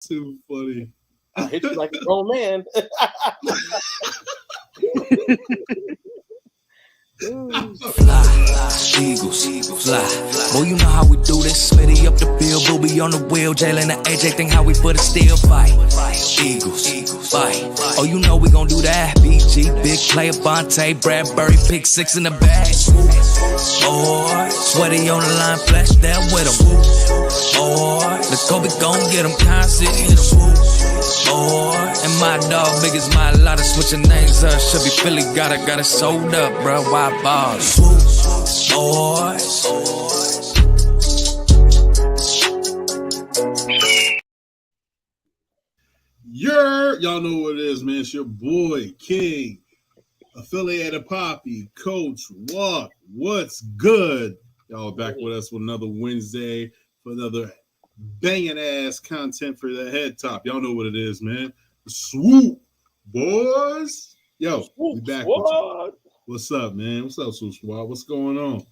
Too funny. I hit you like a grown man. Fly, Eagles, fly. Boy, you know how we do this. Smitty up the field, Booby on the wheel. Jalen and AJ think how we put a still fight. Eagles, fight. Oh, you know we gon' do that. BG, big player, Vontae, Bradbury, pick 6 in the bag. Boy, sweaty on the line, flash down with him. Boy, the Kobe gon' get him, constant, hit him. Boy, and my dog big as my lot of switching names up. Should be Philly, got it sold up, bro. Why balls? Boys. Y'all know what it is, man. It's your boy, King, affiliated Poppy, Coach Walk. What's good? Y'all back with us with another Wednesday for another banging ass content for the head top. Y'all know what it is, man. Swoop Boys. Yo, we back with you. What's up, man? What's up, Swoop Squad? What's going on?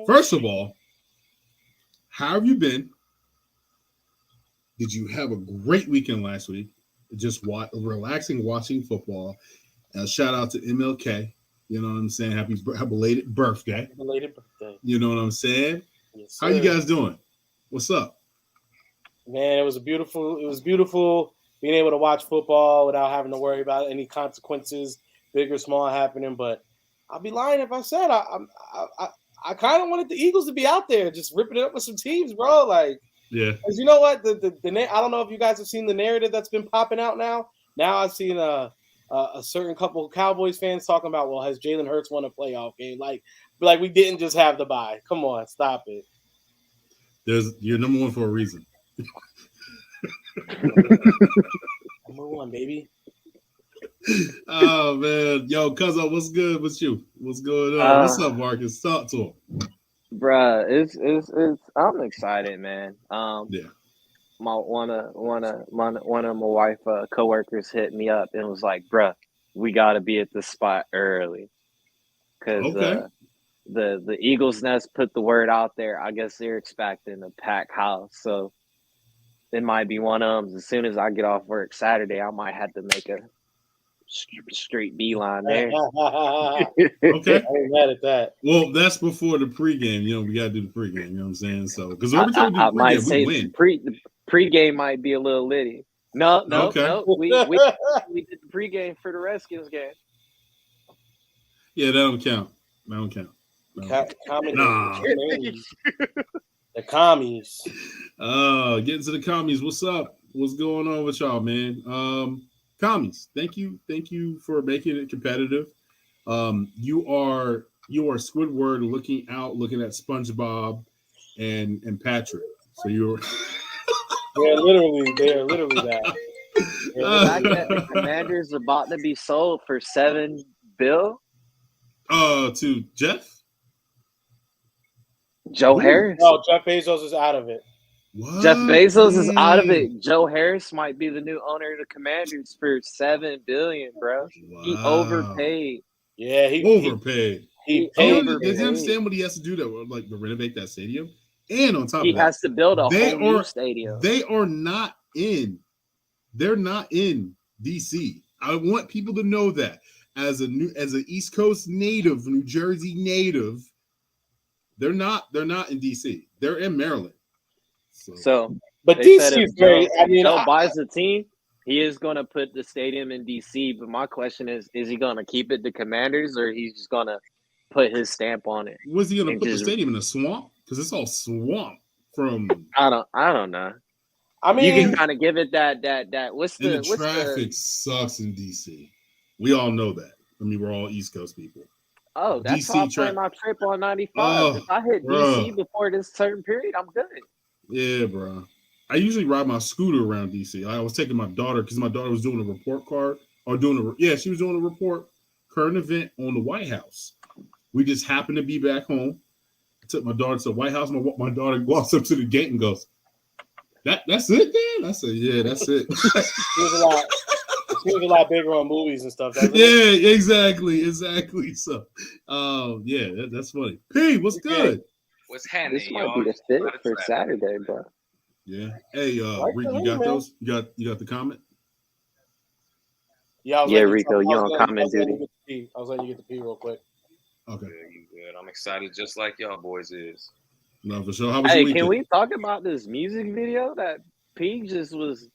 First of all, how have you been? Did you have a great weekend last week? Just relaxing, watching football. Shout out to MLK. You know what I'm saying? Happy belated birthday. Belated birthday. You know what I'm saying? Yes, how you guys doing? What's up? Man, it was beautiful being able to watch football without having to worry about any consequences, big or small, happening. But I'll be lying if I said I kind of wanted the Eagles to be out there just ripping it up with some teams, bro. Like, yeah. Because you know what? The I don't know if you guys have seen the narrative that's been popping out now. Now I've seen a certain couple of Cowboys fans talking about, well, has Jalen Hurts won a playoff game? Like we didn't just have the bye. Come on, stop it. You're number one for a reason. Number one, baby. Oh man, yo, Cuzzo, what's good with you? What's going on? What's up, Marcus? Talk to him, bruh. It's. I'm excited, man. Yeah. One of my wife coworkers hit me up and was like, "Bruh, we got to be at the spot early," because the Eagles Nest put the word out there. I guess they're expecting a packed house, so it might be one of them. As soon as I get off work Saturday, I might have to make a straight beeline there. Okay, I ain't mad at that. Well, that's before the pregame. You know, we got to do the pregame. You know what I'm saying? So, because every I time we do the might pregame, say we win. The pregame might be a little litty. No. We did the pregame for the Redskins game. Yeah, that don't count. Nah. The commies. Getting to the commies. What's up? What's going on with y'all, man? Commies, thank you for making it competitive. You are Squidward looking at SpongeBob and Patrick. So you're they are literally that. The fact that the Commanders are about to be sold for $7 billion. To Jeff? Joe Harris. No, Jeff Bezos is out of it. What? Jeff Bezos is out of it. Joe Harris might be the new owner of the Commanders for $7 billion, bro. Wow. He overpaid. Yeah, he overpaid. He overpaid. Does he understand what he has to do to renovate that stadium? And on top of that, he has to build a whole new stadium. They're not in DC. I want people to know that as an East Coast native, New Jersey native, they're not in DC. They're in Maryland. So but DC is very. Joe buys the team. He is going to put the stadium in DC. But my question is he going to keep it the Commanders, or he's just going to put his stamp on it? Was he going to put the stadium in a swamp? Because it's all swamp from. I don't know. I mean, you can kind of give it that. The traffic sucks in DC. We all know that. I mean, we're all East Coast people. Oh, that's how I plan my trip on 95. If I hit DC before this certain period, I'm good. Yeah, bro. I usually ride my scooter around DC. I was taking my daughter because my daughter was doing a report card she was doing a report current event on the White House. We just happened to be back home. I took my daughter to the White House. My daughter walks up to the gate and goes, "That's it, Dan?" I said, "Yeah, that's it." It was a lot bigger on movies and stuff. Yeah, exactly. So, yeah, that's funny. P, what's good? What's handy? This might be the fit for Saturday, bro. Yeah. Hey, Right Rick, to you me, got man. those? You got the comment? Yeah, I was Yeah, letting you Rico, talk. you on comment duty. I was letting you get the pee real quick. Okay. Good, you good. I'm excited just like y'all boys is. No, for sure. How was your Hey, weekend? can we talk about this music video that P just was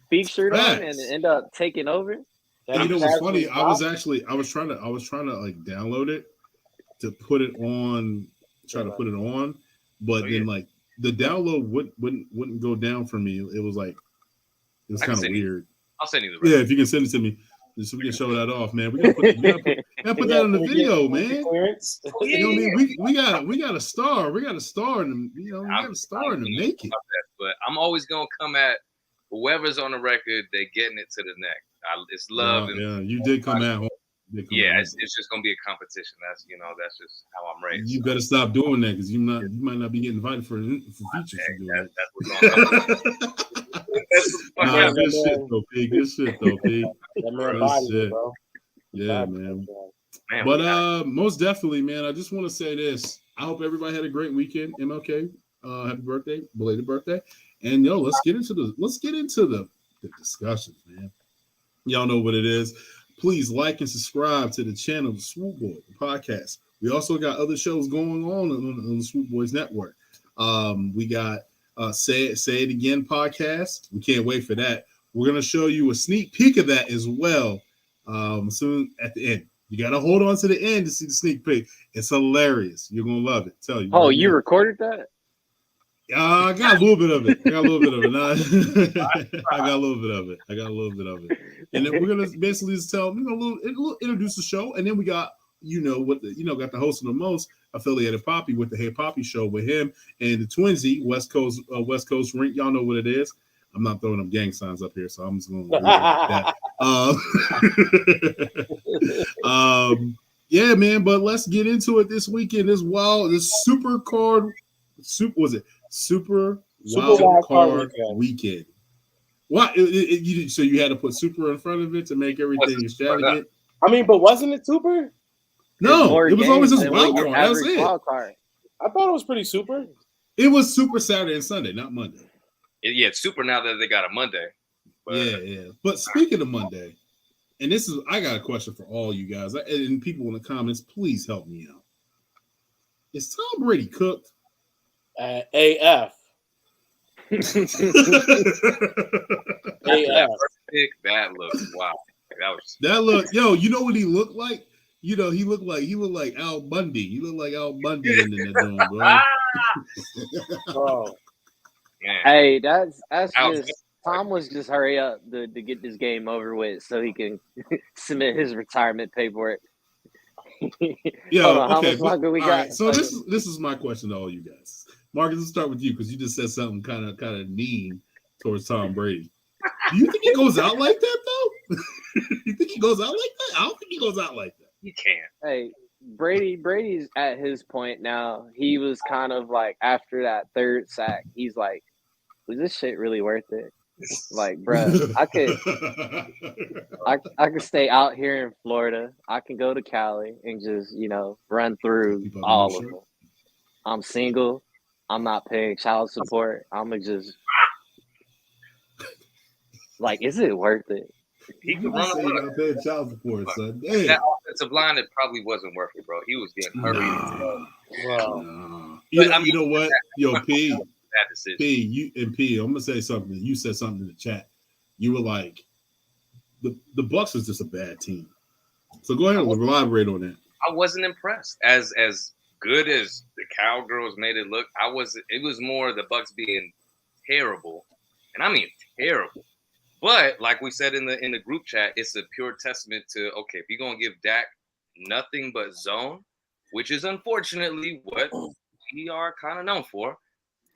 featured on and Facts. end up taking over? That You he know what's funny? casually dropped? I was trying to like download it to put it on, put it on, but Oh, then yeah. like the download wouldn't go down for me. It was like it was I can kind of send you- weird. I'll send you the Yeah, rest. if you can send it to me, so we can show that off, man. We gotta put that on the video, man. Clearance. You know what I mean? We got a star. We got a star in the, we got a star in the making. But I'm always gonna come at whoever's on the record. They getting it to the neck. It's love. Yeah, you did come at home. Yeah, it's just gonna be a competition. That's just how I'm raised. You better stop doing that because you might not be getting invited for future. That's what's gonna Nah, good shit though, P. Good shit though, P. That man Good body, shit. bro. Yeah, Body, man. Man, But most definitely, man. I just want to say this. I hope everybody had a great weekend. MLK, happy birthday, belated birthday. And yo, let's get into the discussions, man. Y'all know what it is. Please like and subscribe to the channel, the Swoop Boys podcast. We also got other shows going on the Swoop Boys network. We got Say It Again podcast. We can't wait for that. We're gonna show you a sneak peek of that as well. Soon at the end. You gotta hold on to the end to see the sneak peek. It's hilarious. You're gonna love it. Tell you. Oh, right you now. recorded that? I got a little bit of it. I got a little bit of it. And then we're gonna basically just tell introduce the show, and then we got got the host of the most affiliated Poppy with the Hey Poppy show with him and the Twinsy West Coast Rink. Y'all know what it is. I'm not throwing them gang signs up here, so I'm just gonna that. Yeah, man. But let's get into it this weekend. This Super Wild Card weekend. What? So you had to put super in front of it to make everything extravagant? I mean, but wasn't it super? No, it was always just wild card. That was it. Wild card. I thought it was pretty super. It was super Saturday and Sunday, not Monday. Yeah, it's super now that they got a Monday. But, yeah. But speaking of Monday, and I got a question for all you guys and people in the comments. Please help me out. Is Tom Brady cooked? AF. AF. That looked wow. Yo, you know what he looked like? You know, he looked like Al Bundy. He looked like Al Bundy in that room, bro. Oh. Hey, that's just Tom was just hurry up to get this game over with so he can submit his retirement paperwork. Yeah, how much longer we got? Right, so this is my question to all you guys. Marcus, let's start with you because you just said something kind of mean towards Tom Brady. Do you think he goes out like that though? You think he goes out like that? I don't think he goes out like that. He can't. Hey, Brady's at his point now. He was kind of like after that third sack, he's like, was this shit really worth it? Like, bruh, I could stay out here in Florida. I can go to Cali and just, run through all of them. I'm single. I'm not paying child support. I'm gonna just like, is it worth it? He could run away. Child support, son. That offensive line, it probably wasn't worth it, bro. He was getting hurried. Nah. You know what? Yo, P, I'm gonna say something. You said something in the chat. You were like, the Bucks was just a bad team. So go ahead and elaborate on that. I wasn't impressed. As good as the Cowgirls made it look, it was more the Bucks being terrible, and I mean terrible. But like we said in the group chat, it's a pure testament to, okay, if you're gonna give Dak nothing but zone, which is unfortunately what we are kind of known for,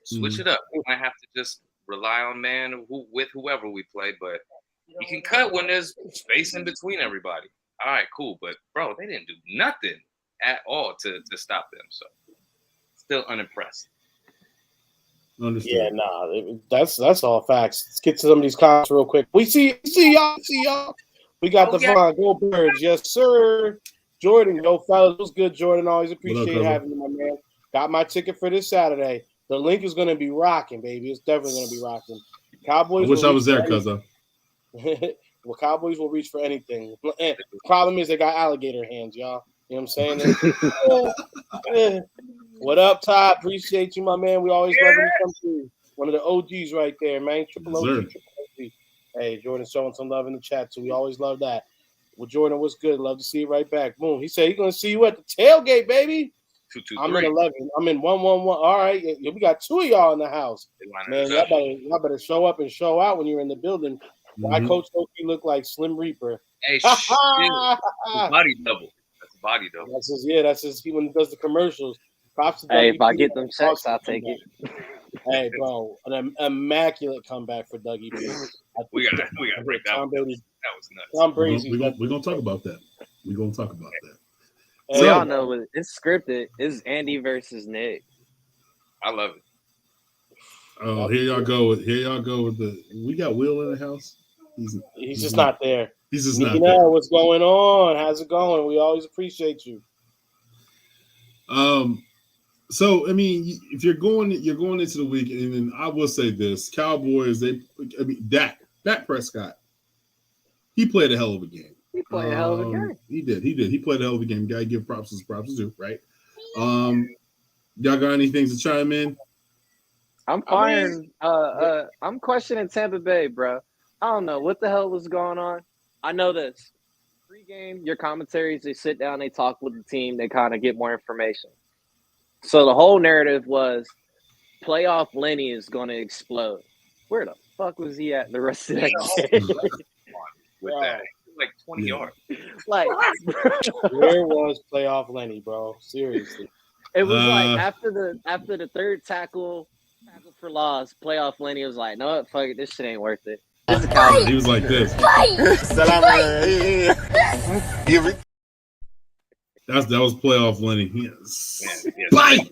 switch it up. We might have to just rely on man with whoever we play, but you can cut when there's space in between everybody. All right, cool. But bro, they didn't do nothing at all to stop them. So still unimpressed. Understood. Yeah, nah, that's all facts. Let's get to some of these comments real quick. We see y'all. We got the fun. Go Birds, yes, sir. Jordan, yo, fellas, what's good, Jordan? Always appreciate having you, my man. Got my ticket for this Saturday. The link is going to be rocking, baby. It's definitely going to be rocking. Cowboys. I wish I was there, cuz. Well, Cowboys will reach for anything. And problem is they got alligator hands, y'all. You know what I'm saying? What up, Todd? Appreciate you, my man. We always love when you come through. One of the OGs right there, man. Triple OG. Hey, Jordan showing some love in the chat, too. We always love that. Well, Jordan, what's good? Love to see you right back. Boom. He said he's going to see you at the tailgate, baby. 223. I'm in 11. I'm in 111. All right. Yeah, we got 2 of y'all in the house. Man, y'all better show up and show out when you're in the building. Why Coach Loki look like Slim Reaper? Hey, body double. That's a body double. That's his when he does the commercials. Props to Hey, Dougie if I P. get them checks, I'll take it. Hey, bro, an immaculate comeback for Dougie P. We got to break that one. That was nuts. Tom Brady. We're gonna talk about that. We're gonna talk about that. We all know it's scripted. It's Andy versus Nick. I love it. Oh, here y'all go with the. We got Will in the house. He's just not there. He's just not there. What's going on? How's it going? We always appreciate you. So I mean, if you're going into the week, and then I will say this: Cowboys. Dak Prescott. He played a hell of a game. He played a hell of a game. He did. He played a hell of a game. Gotta give props as props due, right? Y'all got anything to chime in? I'm firing. I'm questioning Tampa Bay, bro. I don't know what the hell was going on. I know this. Pre-game, your commentaries, they sit down, they talk with the team, they kind of get more information. So the whole narrative was playoff Lenny is going to explode. Where the fuck was he at the rest of that game? With that, like 20 yards. Like, where was playoff Lenny, bro? Seriously. It was like after the third tackle for loss, playoff Lenny was like, no, fuck it, this shit ain't worth it. He was like this. That was playoff Lenny. Bite.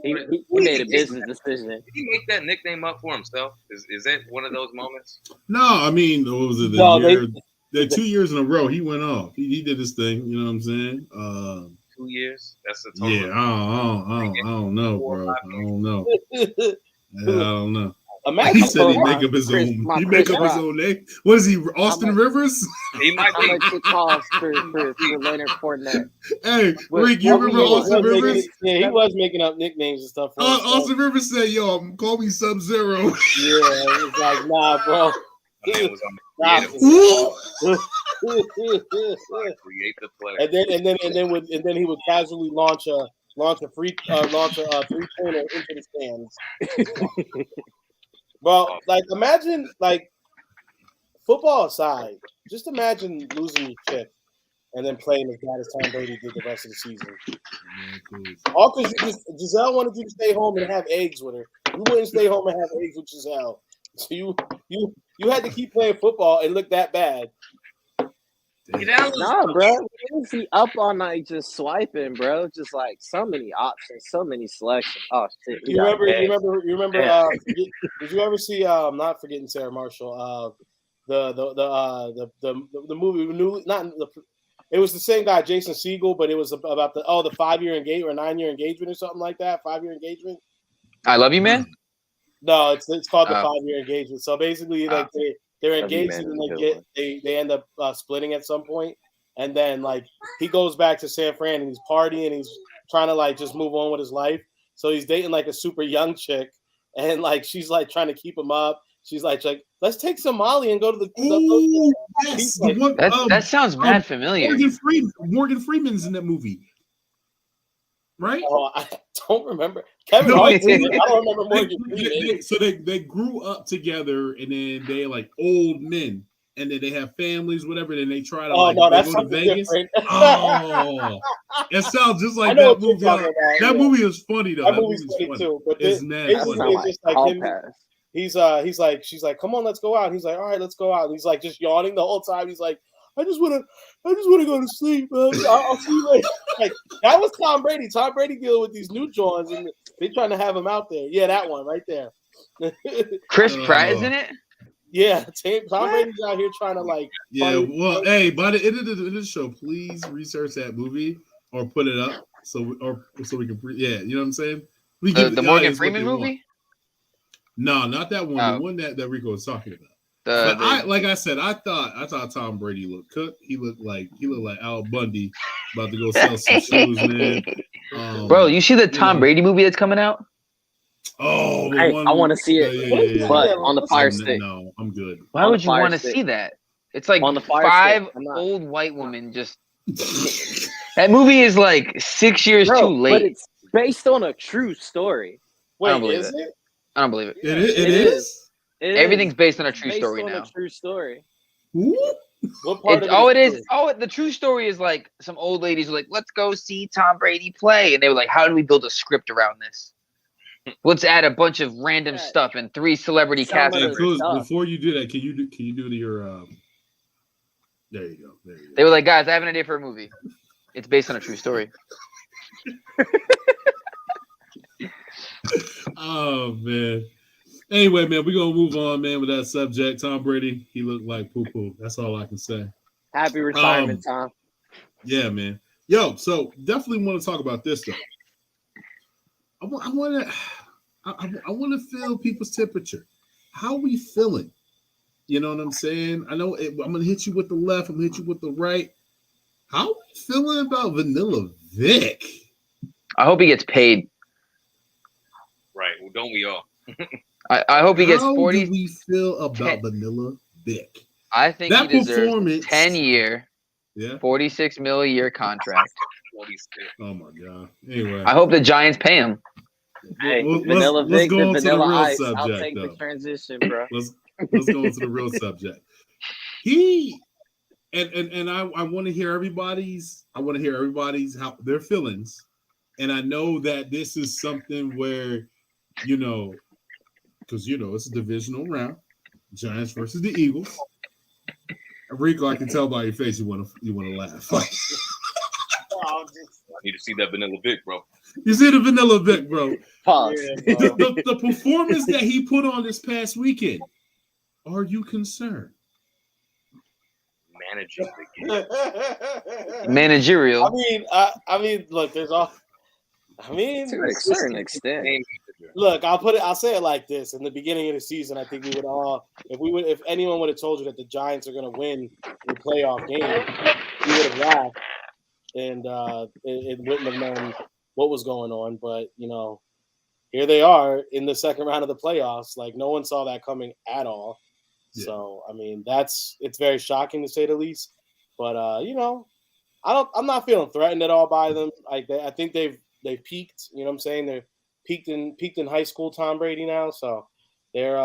He made a business decision. Did he make that nickname up for himself? Is that one of those moments? No, I mean, what was it? The 2 years in a row, he went off. He did his thing. You know what I'm saying? 2 years. That's the total. Yeah, I don't know, bro. I don't know. I don't know. Imagine he said he make up his own. He make up his own name. What is he? Austin Rivers? He might be. How much it costs for Leonard Fournette? Hey, Rick, you remember Austin Rivers? He was making up nicknames and stuff. Austin Rivers said, "Yo, call me Sub-Zero." Yeah, it was like, nah, bro. Create the play. And then he would casually launch a three-pointer into the stands. Well, like imagine, like football aside, just imagine losing your chip and then playing as bad as Tom Brady did the rest of the season. All because Giselle wanted you to stay home and have eggs with her. You wouldn't stay home and have eggs with Giselle. So you had to keep playing football and look that bad. No, bro. Is he up all night just swiping, bro? Just like so many options, so many selections. Oh shit! You remember? Did you ever see? Not forgetting Sarah Marshall. The movie. It was the same guy, Jason Segel, but it was about the 5-year engagement or 9-year engagement or something like that. 5-year engagement. I Love You, Man. No, it's called the 5-year engagement. So basically, like they're engaged and they end up splitting at some point, and then like he goes back to San Fran and he's partying and he's trying to like just move on with his life. So he's dating like a super young chick, and like she's like trying to keep him up. She's like let's take some Molly and go to the. Yes. That sounds mad familiar. Morgan Freeman's in that movie. Right? Oh, I don't remember. Kevin Hart. I don't remember Morgan Freeman. So they grew up together, and then they like old men, and then they have families, whatever. Then they try to go to Vegas. Oh, it sounds just like that movie. That movie is funny though. That movie's funny too. But it's just like him. She's like, come on, let's go out. He's like, all right, let's go out. And he's like just yawning the whole time. He's like, I just want to go to sleep. I'll see you later. Like that was Tom Brady. Tom Brady dealing with these new Johns, and they trying to have him out there. Yeah, that one right there. Chris Pratt is in it. Yeah, Tom Brady's out here trying to like. Yeah, well, hey, by the end of the show, please research that movie or put it up so we can. Yeah, you know what I'm saying. The Morgan Freeman movie? No, not that one. The one that Rico was talking about. Like I said, I thought Tom Brady looked cooked. He looked like Al Bundy about to go sell some shoes, man. Bro, you see the Tom Brady movie that's coming out? Oh, I want to see it, but on the Fire Stick. No, I'm good. Why would you want to see that? It's like on the five old white women just. That movie is like 6 years too late. But it's based on a true story. Wait, I don't believe is it? I don't believe it. It is. Everything's based on a true story now. A true story. What part the true story is like some old ladies were like, let's go see Tom Brady play. And they were like, how do we build a script around this? Let's add a bunch of random stuff and 3 celebrity cast members. Before you do that, can you do your there you go. They were like, guys, I have an idea for a movie. It's based on a true story. Oh man. Anyway, man, we're gonna move on, man, with that subject. Tom Brady, he looked like poo-poo. That's all I can say. Happy retirement, Tom. Yeah, man. Yo, so definitely want to talk about this though. I want to feel people's temperature. How we feeling? You know what I'm saying? I know I'm gonna hit you with the left. I'm gonna hit you with the right. How we feeling about Vanilla Vic? I hope he gets paid. Right. Well, don't we all? I hope he gets 40. How do we feel about Vanilla Vic? I think that he deserves a 10-year, $46 million a year contract. Oh my god! Anyway, I hope the Giants pay him. Hey, Vanilla Vic and Vanilla Ice. I'll take the transition, bro. Let's go into the real subject. He and I want to hear everybody's. How their feelings, and I know that this is something where, because it's a divisional round, Giants versus the Eagles. Rico, I can tell by your face you want to laugh. I need to see that Vanilla Vic, bro. You see the Vanilla Vic, bro. Pause. Yeah, bro. The performance that he put on this past weekend. Are you concerned? Managerial. I mean, look, there's all. I mean, to a certain extent. Look, I'll say it like this: in the beginning of the season, I think we would all, if anyone would have told you that the Giants are going to win the playoff game, we would have laughed, and it wouldn't have known what was going on. But here they are in the second round of the playoffs. Like no one saw that coming at all. Yeah. So I mean, it's very shocking to say the least. But I'm not feeling threatened at all by them. I think they've peaked. You know what I'm saying? They're peaked in high school Tom Brady now, so they're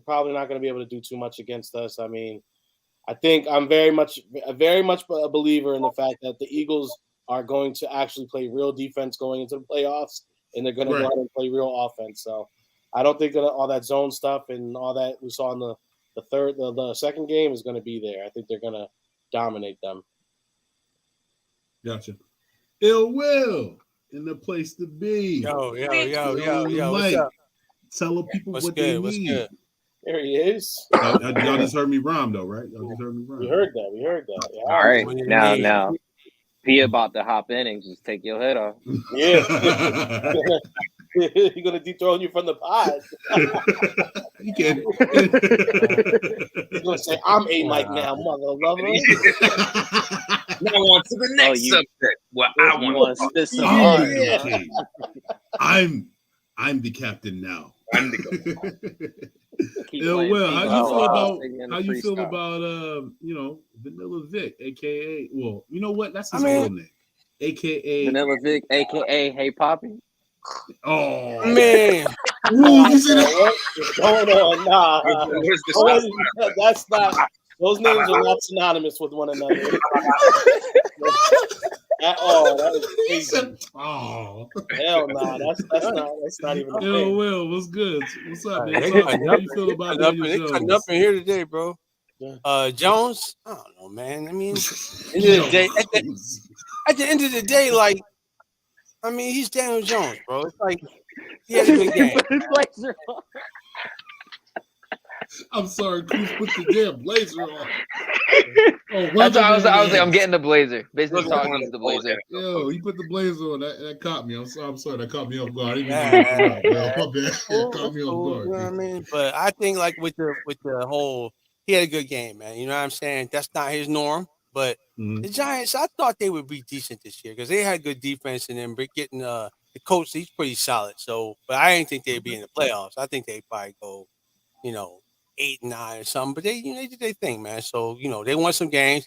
probably not going to be able to do too much against us. I mean, I think I'm very much a believer in the fact that the Eagles are going to actually play real defense going into the playoffs, and they're going to go out and play real offense. So I don't think that all that zone stuff and all that we saw in the second game is going to be there. I think they're going to dominate them. Gotcha. Ill Will in the place to be. Yo, what's up? Tell the people what they need. Good? There he is. Y'all just heard me rhyme though, right? Y'all just heard me rhyme. We heard that. Yeah. All right, now. He about to hop in and just take your head off. Yeah. He's gonna dethrone you from the pod. You can. He's gonna say, "I'm a Mike now, mother lover." Now on to the next subject. What I want to spit some hard. I'm the captain now. I'm the captain. Well, how you feel about Vanilla Vic, aka you know what? That's his real name, aka Vanilla Vic, aka Hey Poppy. Oh man! Ooh, you see that? What's going on? Nah, that's not. Those names are not synonymous with one another at all. That is crazy. Oh hell no! Nah, that's not even. Yo, Will, what's good? What's up, man? How you feel about Daniel Jones? They cutting up in here today, bro. Jones, I don't know, man. I mean, at the end of the day, like, I mean, he's Daniel Jones, bro. It's like he had a good game. I'm sorry, Cruz put the damn blazer on. That's why I was like, I'm getting the blazer. Business talk Look, needs the blazer. Yo, you put the blazer on. That caught me. I'm sorry. That caught me off guard. I didn't even know you up, bro. My bad. It caught me off You guard. know what I mean? But I think like with the whole, he had a good game, man. You know what I'm saying? That's not his norm. But the Giants, I thought they would be decent this year because they had good defense, and then getting the coach, he's pretty solid. So, but I didn't think they'd be in the playoffs. I think they'd probably go, 8-9 or something. But they did their thing, man. So they won some games.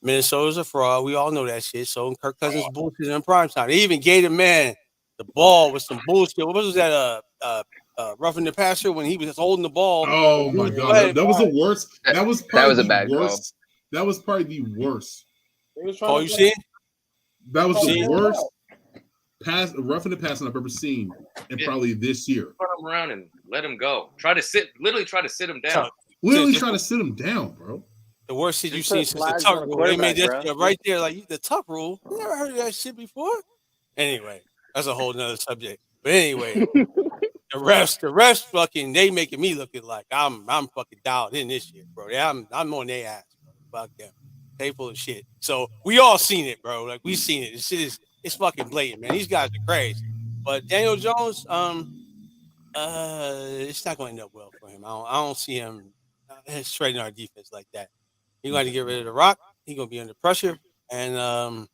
Minnesota's a fraud. We all know that shit. So Kirk Cousins bullshit in prime time. They even gave the man the ball with some bullshit. What was that? Roughing the passer when he was holding the ball. Oh my god, that was the worst. That was probably a bad the worst. That was probably the worst. Oh, you see it? That was the worst roughing the passer I've ever seen, and probably this year. Turn him around and let him go. Literally try to sit him down. Literally trying to sit him down, bro. The worst shit you've seen since the Tuck rule. They made that right there, like the Tuck rule. You never heard of that shit before? Anyway, that's a whole nother subject. But anyway, the refs fucking, they making me looking like I'm fucking dialed in this year, bro. I'm on their ass, bro. Fuck them. They full of shit. So we all seen it, bro. Like we seen it. This shit it's fucking blatant, man. These guys are crazy. But Daniel Jones, it's not going to end up well for him. I don't see him shredding our defense like that. He's going to get rid of the rock. He's going to be under pressure. And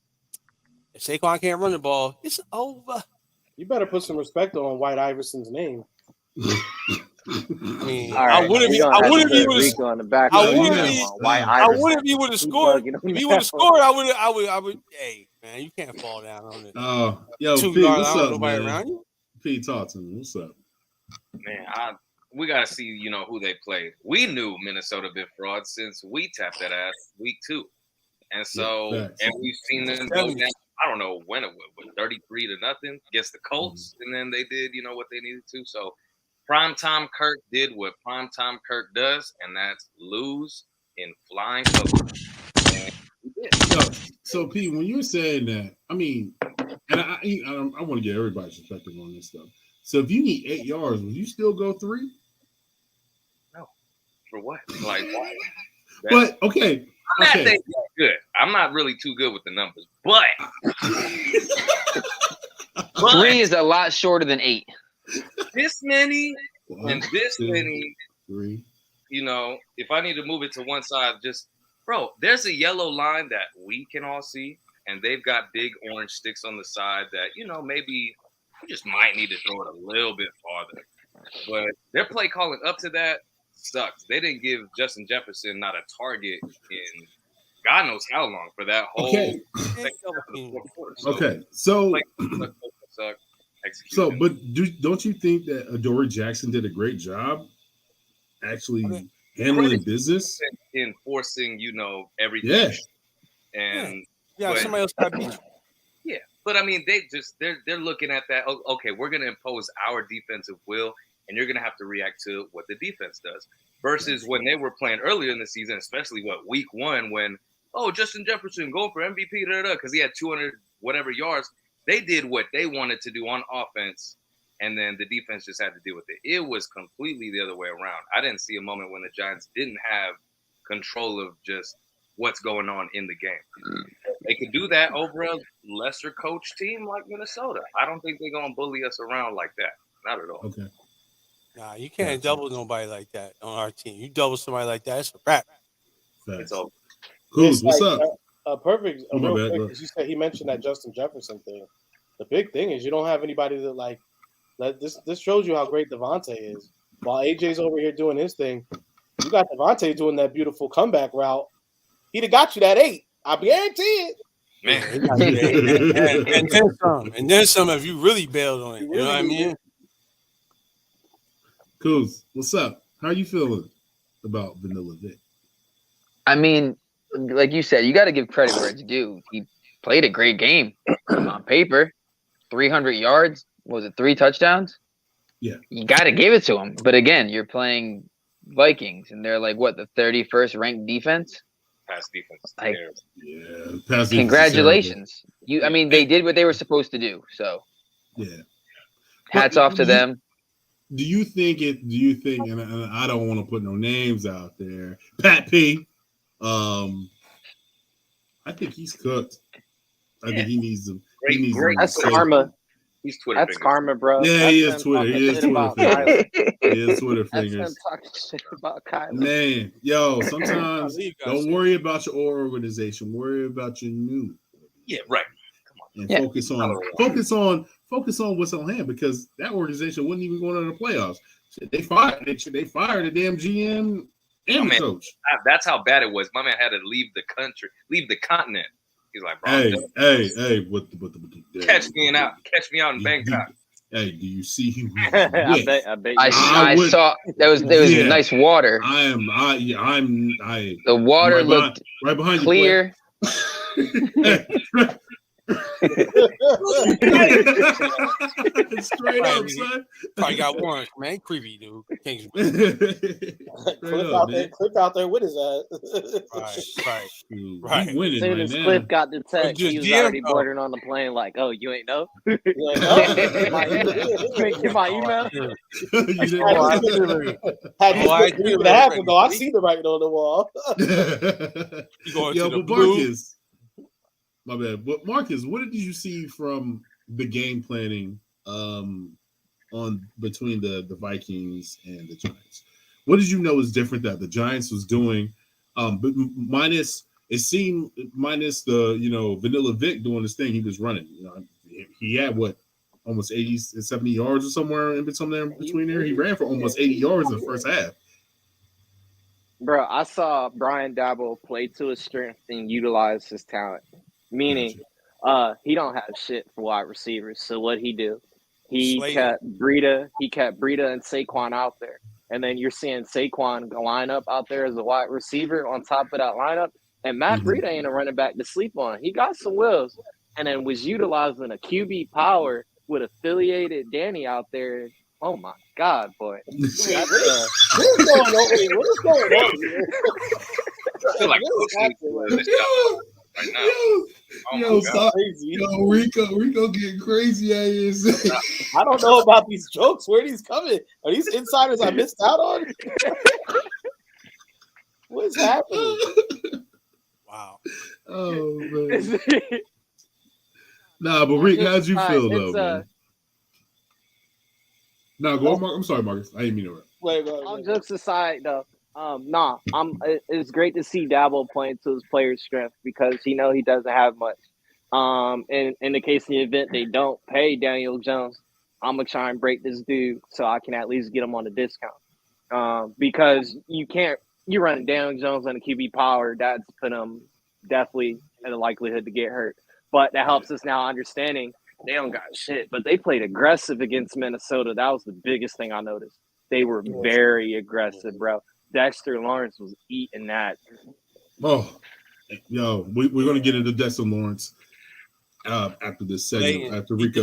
if Saquon can't run the ball, it's over. You better put some respect on White Iverson's name. I mean, All right, I wouldn't be able to. on the back. I wouldn't be able to score. If he would have scored, I would. Hey, man, you can't fall down on it. Oh, yo, 2 Pete, yards, what's I don't up, know nobody man? around you. Pete, talk to me. What's up? Man, we got to see, who they played. We knew Minnesota been fraud since we tapped that ass week 2. And so, and we've seen them go down, I don't know when it was 33-0 against the Colts. And then they did, what they needed to. So, primetime Kirk did what primetime Kirk does, and that's lose in flying colors. And he did. Yo, so, Pete, when you're saying that, I mean, and I want to get everybody's perspective on this stuff. So, if you need 8 yards, would you still go 3? No. For what? Like, why? But, okay. I'm not that good. I'm not really too good with the numbers, but 3 is a lot shorter than 8. This many and this many, 3. If I need to move it to one side, bro, there's a yellow line that we can all see, and they've got big orange sticks on the side that, maybe you just might need to throw it a little bit farther. But their play calling up to that sucks. They didn't give Justin Jefferson not a target in God knows how long for that whole Okay. So, but don't you think that Adoree Jackson did a great job actually handling business? Enforcing, everything. Yeah. And somebody else got beat you. Yeah. But I mean, they're looking at that. Okay, we're gonna impose our defensive will, and you're gonna have to react to what the defense does. Versus when they were playing earlier in the season, especially week 1, when Justin Jefferson going for MVP because he had 200 whatever yards. They did what they wanted to do on offense, and then the defense just had to deal with it. It was completely the other way around. I didn't see a moment when the Giants didn't have control of just what's going on in the game. They could do that over a lesser coach team like Minnesota. I don't think they're going to bully us around like that. Not at all. Okay. Nah, you can't double nobody like that on our team. You double somebody like that, it's a wrap. It's over. Cool. What's up? Quick, as you said, he mentioned that Justin Jefferson thing. The big thing is you don't have anybody that this shows you how great Devontae is. While AJ's over here doing his thing, you got Devontae doing that beautiful comeback route. He'd have got you that 8. I guarantee it. Man. And then some. And then some if you really bailed on it. You know what I mean? Cool. What's up? How you feeling about Vanilla Vic? I mean, like you said, you got to give credit where it's due. He played a great game on paper. 300 yards. Was it 3 touchdowns? Yeah. You got to give it to him. But again, you're playing Vikings, and they're like, what, the 31st ranked defense? Pass defense. Pass congratulations. I mean, they did what they were supposed to do. So, yeah. Hats off to them. Do you think, and I don't want to put no names out there, Pat P, I think he's cooked. I think he needs them. Great. That's karma. He's Twitter. That's karma, bro. Yeah, that's he is Twitter. He is Twitter fingers. He is Twitter That's fingers. him talking shit about Kyler. Man, yo, sometimes don't worry about your old organization. Worry about your new. Yeah, right. And focus on what's on hand, because that organization wasn't even going to the playoffs. They fired the damn GM and the coach. That's how bad it was. My man had to leave the continent. He's like, bro, hey, catch me out in Bangkok. Hey, do you see who? I bet. I saw there was nice water. The water looked right behind clear. Straight up, son. Probably got warrants, man. Creepy, dude. Cliff out there with his ass. Right. Winning as soon right as now. Cliff got the text, he was already bordering on the plane. Like, oh, you ain't know? You ain't get my email. I see the writing on the wall. Yo, but Marcus. My bad. But Marcus, what did you see from the game planning on between the Vikings and the Giants? What did you know was different that the Giants was doing? But minus the Vanilla Vic doing his thing, he was running. He had almost 80, 70 yards or somewhere in between there. He ran for almost 80 yards in the first half. Bro, I saw Brian Dabble play to his strength and utilize his talent. Meaning, he don't have shit for wide receivers. So what he do? He kept Breida and Saquon out there. And then you're seeing Saquon line up out there as a wide receiver on top of that lineup. And Matt Breida ain't a running back to sleep on. He got some wheels. And then was utilizing a QB power with affiliated Danny out there. Oh my God, boy. What is going on here? I feel like right now. Rico getting crazy at you. I don't know about these jokes. Where are these coming? Are these insiders I missed out on? What's happening? Wow. Oh man. Nah, but Rick, how'd you feel though, man? No, go on, Mark. I'm sorry, Marcus. I didn't mean to. Wait. All jokes aside, though. It's great to see Dabble playing to his player's strength because he doesn't have much. In the case of the event they don't pay Daniel Jones, I'm gonna try and break this dude so I can at least get him on a discount. Because you run Daniel Jones on a QB power, that's put him definitely at a likelihood to get hurt. But that helps us now understanding they don't got shit, but they played aggressive against Minnesota. That was the biggest thing I noticed. They were very aggressive, bro. Dexter Lawrence was eating that. Oh, yo, we're going to get into Dexter Lawrence after this segment, after Rico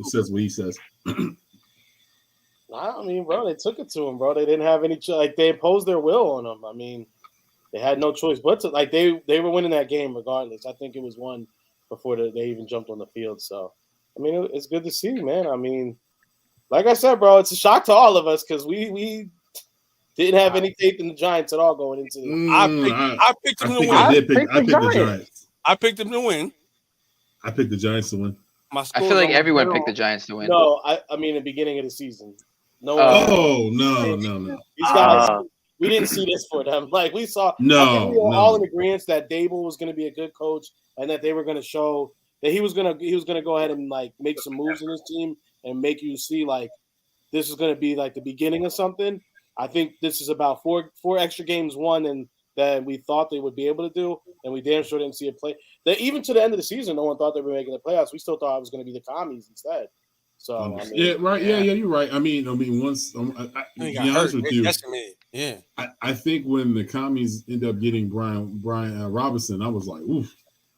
says what he says. I mean, bro, they took it to him, bro. They didn't have any they imposed their will on him. I mean, they had no choice but to they were winning that game regardless. I think it was one before they even jumped on the field. So, I mean, it's good to see, man. I mean, like I said, bro, it's a shock to all of us because we didn't have any faith in the Giants at all going into this. I picked them to win. I picked the Giants. I picked them to win. I picked the Giants to win. I feel like everyone picked the Giants to win. No, I mean the beginning of the season. No. No. These guys, we didn't see this for them. Like we saw. We were all in agreement that Dable was going to be a good coach and that they were going to show that he was going to go ahead and like make some moves in his team and make you see like this is going to be like the beginning of something. I think this is about four extra games won and that we thought they would be able to do, and we damn sure didn't see it play. Even to the end of the season, no one thought they were making the playoffs. We still thought it was going to be the Commies instead. So I mean, yeah, right, yeah, you're right. I mean, once to be honest with you, I think when the Commies end up getting Brian Robinson, I was like, oof,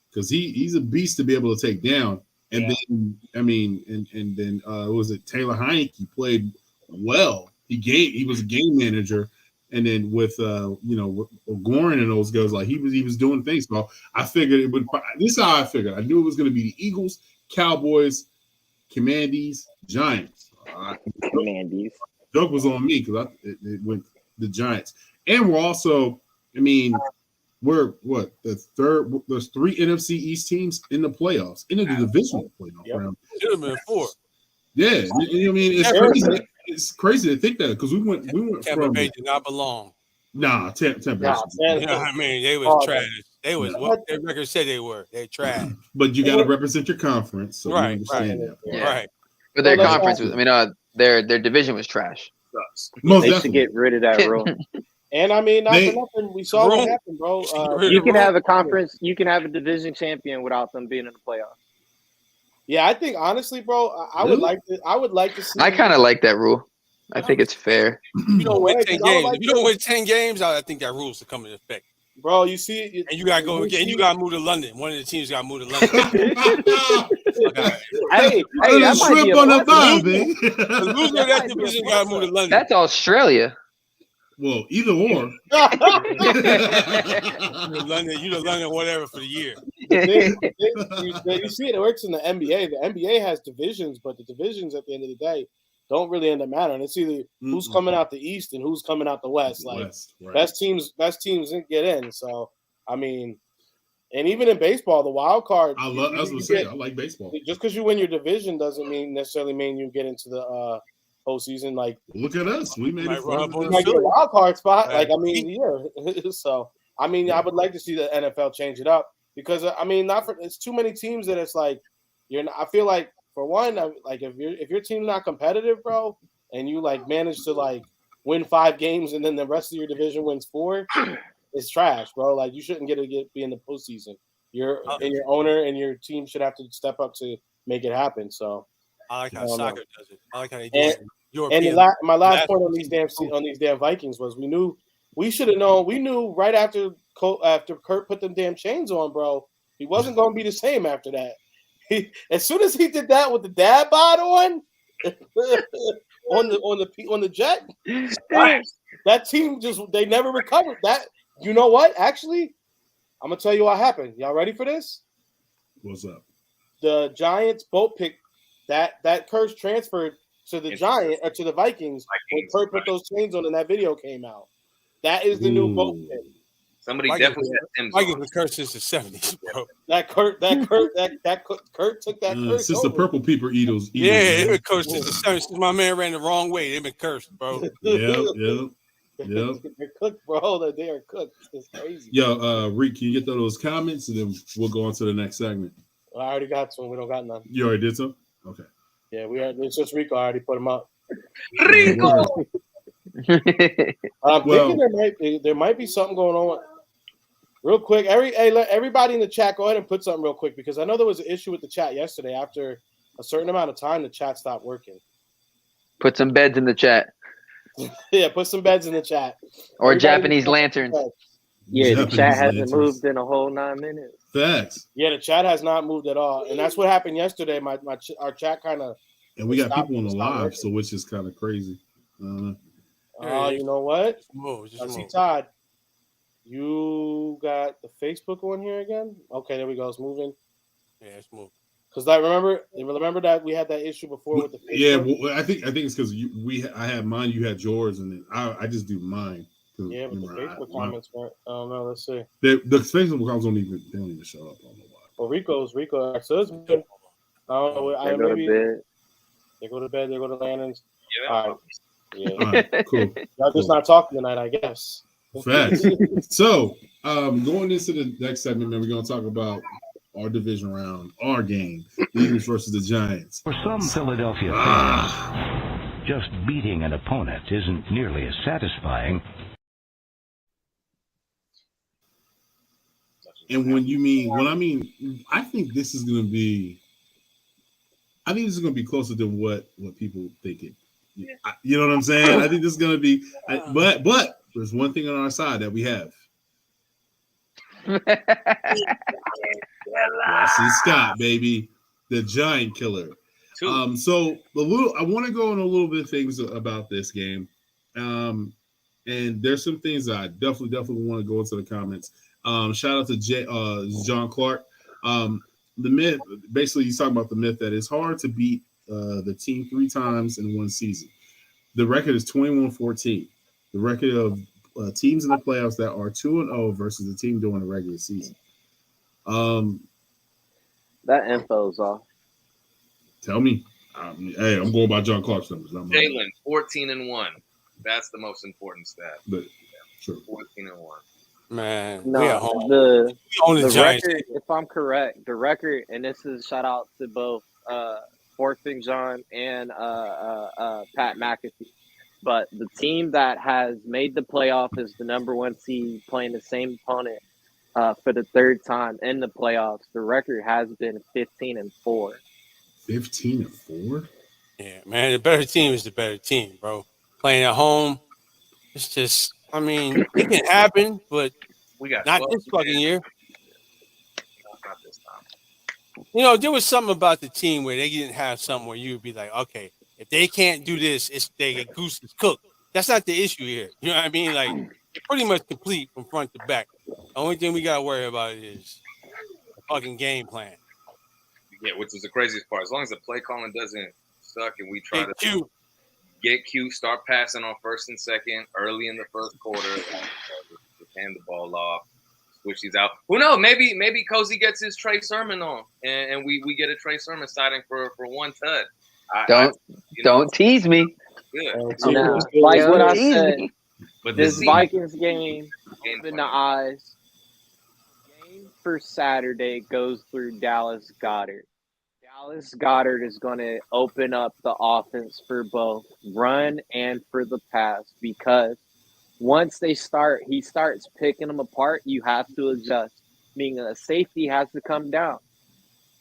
because he's a beast to be able to take down. And then then was it Taylor Heineke played well. He was a game manager, and then with with Gorin and those guys, like he was doing things. So I figured it would. This is how I figured. I knew it was going to be the Eagles, Cowboys, Commandees, Giants. Commandees. Joke was on me because it went the Giants, and we're also. I mean, we're what the third. There's 3 NFC East teams in the playoffs in the divisional playoff round. Should have been 4. Yeah, I mean it's crazy. It's crazy to think that because we went Tampa from Bay did not belong. Tampa. You know what I mean? They was trash. They was what their record said they were. They trash. But you got to represent your conference, so right, we understand that. Yeah. Right. But their conference was, their division was trash. Most they definitely. should get rid of that rule. And I mean, not for nothing. We saw what happened, bro. You can have a conference. You can have a division champion without them being in the playoffs. Yeah, I think honestly, bro, I would like to. I would like to see. I kind of like that rule. I think it's fair. You don't win 10 games. If you don't win 10 games, I think that rule's to come into effect. Bro, you see it, and you gotta go again. You gotta move to London. One of the teams gotta move to London. Hey, that might be on the vibe, The loser of that division gotta move to London. That's Australia. Well, either or. You to London, whatever for the year. You see it works in the NBA. The NBA has divisions, but the divisions at the end of the day don't really end up mattering. It's either who's coming out the East and who's coming out the West. Like best teams didn't get in. So I mean, and even in baseball, the wild card. I like baseball. Just because you win your division doesn't necessarily mean you get into the postseason. Like look at us, we made it. You might get a wild card spot. Like I mean, yeah. So I mean, I would like to see the NFL change it up because I mean, it's too many teams that it's like I feel like. For one, like if your team's not competitive, bro, and you like manage to like win 5 games and then the rest of your division wins 4, it's trash, bro. Like you shouldn't be in the postseason. Your owner and your team should have to step up to make it happen. So I like how soccer does it. I like how they do it. And my last point on these damn Vikings was we should have known. We knew right after Kurt put them damn chains on, bro. He wasn't going to be the same after that. As soon as he did that with the dad bod on the jet, that team they never recovered. That you know what? Actually, I'm gonna tell you what happened. Y'all ready for this? What's up? The Giants boat pick that curse transferred to the to the Vikings when Kurt put those chains on and that video came out. That is the new boat pick. Somebody definitely had Tim's. Vikings been cursed since the 70s, bro. Kurt took that curse since the purple people eaters. Yeah, they've been cursed since the 70s. Since my man ran the wrong way, they've been cursed, bro. Yep. They're cooked, bro. They are cooked. It's crazy. Yo, Reek, can you get those comments and then we'll go on to the next segment? I already got some. We don't got none. You already did some? Okay. Yeah, it's just Rico. I already put them up. Rico. I'm thinking there might be something going on. Real quick, let everybody in the chat go ahead and put something real quick because I know there was an issue with the chat yesterday. After a certain amount of time, the chat stopped working. Put some beds in the chat. Yeah, put some beds in the chat. Or Japanese lanterns. Yeah, the chat hasn't moved in a whole 9 minutes. Facts. Yeah, the chat has not moved at all, and that's what happened yesterday. Our chat kind of. And we got people on the live, so which is kind of crazy. You know what? I see Todd. You got the Facebook on here again? Okay, there we go. It's moving. Yeah, it's moving. Because I remember that we had that issue before with the Facebook. Yeah, well, I think it's because I had mine, you had yours, and then I just do mine. Yeah, but the Facebook comments weren't. I don't know. Let's see. The Facebook comments don't even show up. I don't know why. Well, Rico. So it's good. I don't know. They go to bed. They go to lanterns. Yeah. All right. Yeah. All right, cool. Y'all just not talking tonight, I guess. Facts. So, going into the next segment, man, we're going to talk about our division round, our game, the Eagles versus the Giants. For some Philadelphia fans, just beating an opponent isn't nearly as satisfying. And I think this is going to be closer than what people think it. You know what I'm saying? I think this is going to be, but there's one thing on our side that we have. Wesley Scott, baby, the Giant Killer. So I want to go on a little bit of things about this game, and there's some things that I definitely want to go into the comments. Shout out to John Clark. The myth, basically, he's talking about the myth that it's hard to beat the team 3 times in one season. The record is 21-14. The record of teams in the playoffs that are 2-0 versus the team during the regular season. That info's off. Tell me. Hey, I'm going by John Clark's numbers. Jalen, 14-1. That's the most important stat. But sure. 14-1. Man, No, we at home. the Giants. record, if I'm correct, the record, and this is a shout out to both Forfing John and Pat McAfee. But the team that has made the playoff is the number 1 seed playing the same opponent for the 3rd time in the playoffs. The record has been 15-4. 15-4? Yeah, man, the better team is the better team, bro. Playing at home, it's just, I mean, it can happen, but we got not this fucking year. Not this time. You know, there was something about the team where they didn't have something where you would be like, okay, if they can't do this, they get goose is cooked. That's not the issue here. You know what I mean? Like, it's pretty much complete from front to back. The only thing we got to worry about is the fucking game plan. Yeah, which is the craziest part. As long as the play calling doesn't suck and we try to get cute, start passing on 1st and 2nd early in the 1st quarter, just hand the ball off, switch these out. Who knows? Maybe Cozy gets his Trey Sermon on, and we get a Trey Sermon sighting for 1 tud. Don't tease me. Good. Like what I said, but this Vikings game opened the eyes. Game for Saturday goes through Dallas Goedert. Dallas Goedert is going to open up the offense for both run and for the pass, because once he starts picking them apart, you have to adjust. Meaning a safety has to come down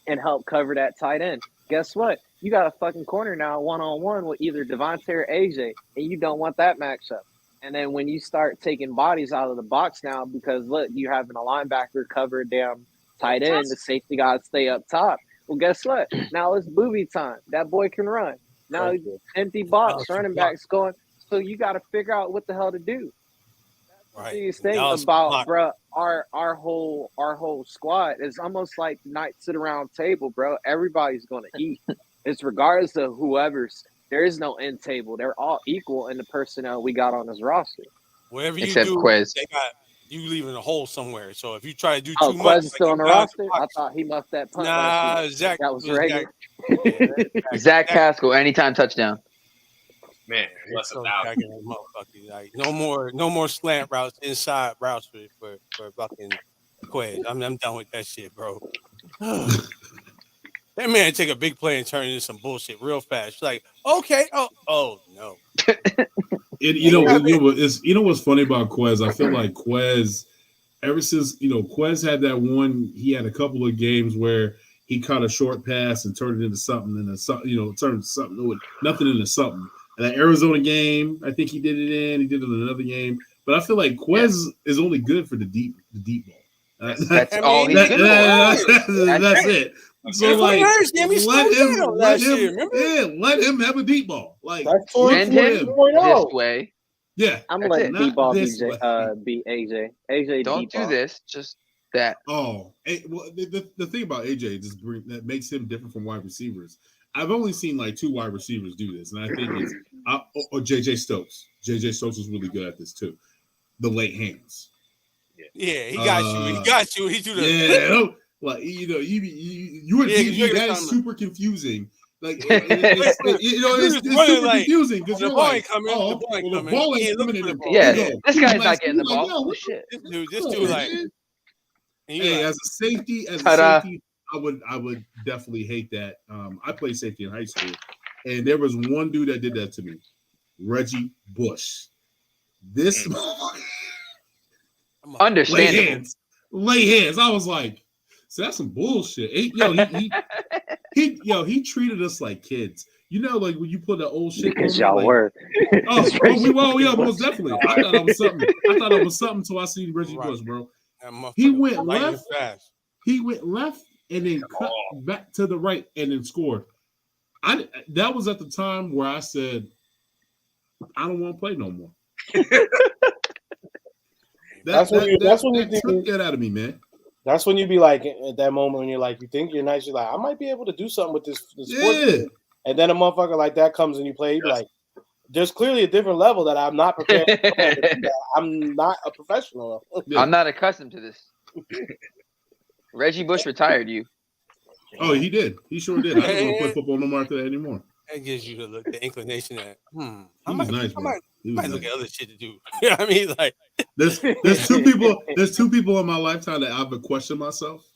and help cover that tight end. Guess what? You got a fucking corner now, 1-on-1 with either Devontae or AJ, and you don't want that matchup. And then when you start taking bodies out of the box now, because look, you having a linebacker cover a damn tight end, the safety got to stay up top. Well, guess what? Now it's booby time. That boy can run. Now empty box, running back's going. So you got to figure out what the hell to do. That's the biggest thing about, bro, our whole squad is almost like the Knights at a round table, bro. Everybody's going to eat. It's regardless of whoever's. There is no end table. They're all equal in the personnel we got on this roster. Whatever you do, Quez. They got you leaving a hole somewhere. So if you try to do too much, Quez is still on the roster. I thought he muffed that punt. Nah, Zach. That was regular. Zach Pascal, anytime touchdown. Man, less about like, no more slant routes, inside routes for fucking Quez. I'm done with that shit, bro. That man take a big play and turn it into some bullshit real fast. It's like, okay, oh no. You know what's funny about Quez? I feel like Quez, ever since Quez had that one, he had a couple of games where he caught a short pass and turned it into something, and turned something nothing into something. And that Arizona game, I think he did it in. He did it in another game, but I feel like Quez is only good for the deep ball. That's all he's good for. That's it. So like, let him have a deep ball. Like, send him this way. Yeah, I'm letting deep ball be AJ. AJ, don't do this. Just that. Oh, the thing about AJ that makes him different from wide receivers. I've only seen like 2 wide receivers do this, and I think it's JJ Stokes. JJ Stokes is really good at this too. The late hands. Yeah, he got you. He got you. He do the. Yeah, like you were that's super confusing. Like it's super confusing because you're like, the ball ain't coming in. This guy's not getting the ball. What shit. This dude like. Hey, as a safety, I would definitely hate that. I played safety in high school, and there was one dude that did that to me, Reggie Bush. This understandable. Lay hands. I was like, so that's some bullshit. He treated us like kids. You know, like when you put the old shit. Because y'all were. Most definitely. I thought it was something until I seen Reggie Bush, bro. He went left. He went left and then cut back to the right and then scored. That was at the time where I said, I don't want to play no more. That's when you took that out of me, man. That's when you be like, at that moment when you're like, you think you're nice, you're like, I might be able to do something with this sport. And then a motherfucker like that comes and you play, you be like, there's clearly a different level that I'm not prepared to do that. I'm not a professional. I'm not accustomed to this. Reggie Bush retired you. Oh, he did. He sure did. I don't want to play football no more after that anymore. That gives you the inclination that He was nice, bro. I might look at other shit to do. You know what I mean? Like there's two people in my lifetime that I've questioned myself.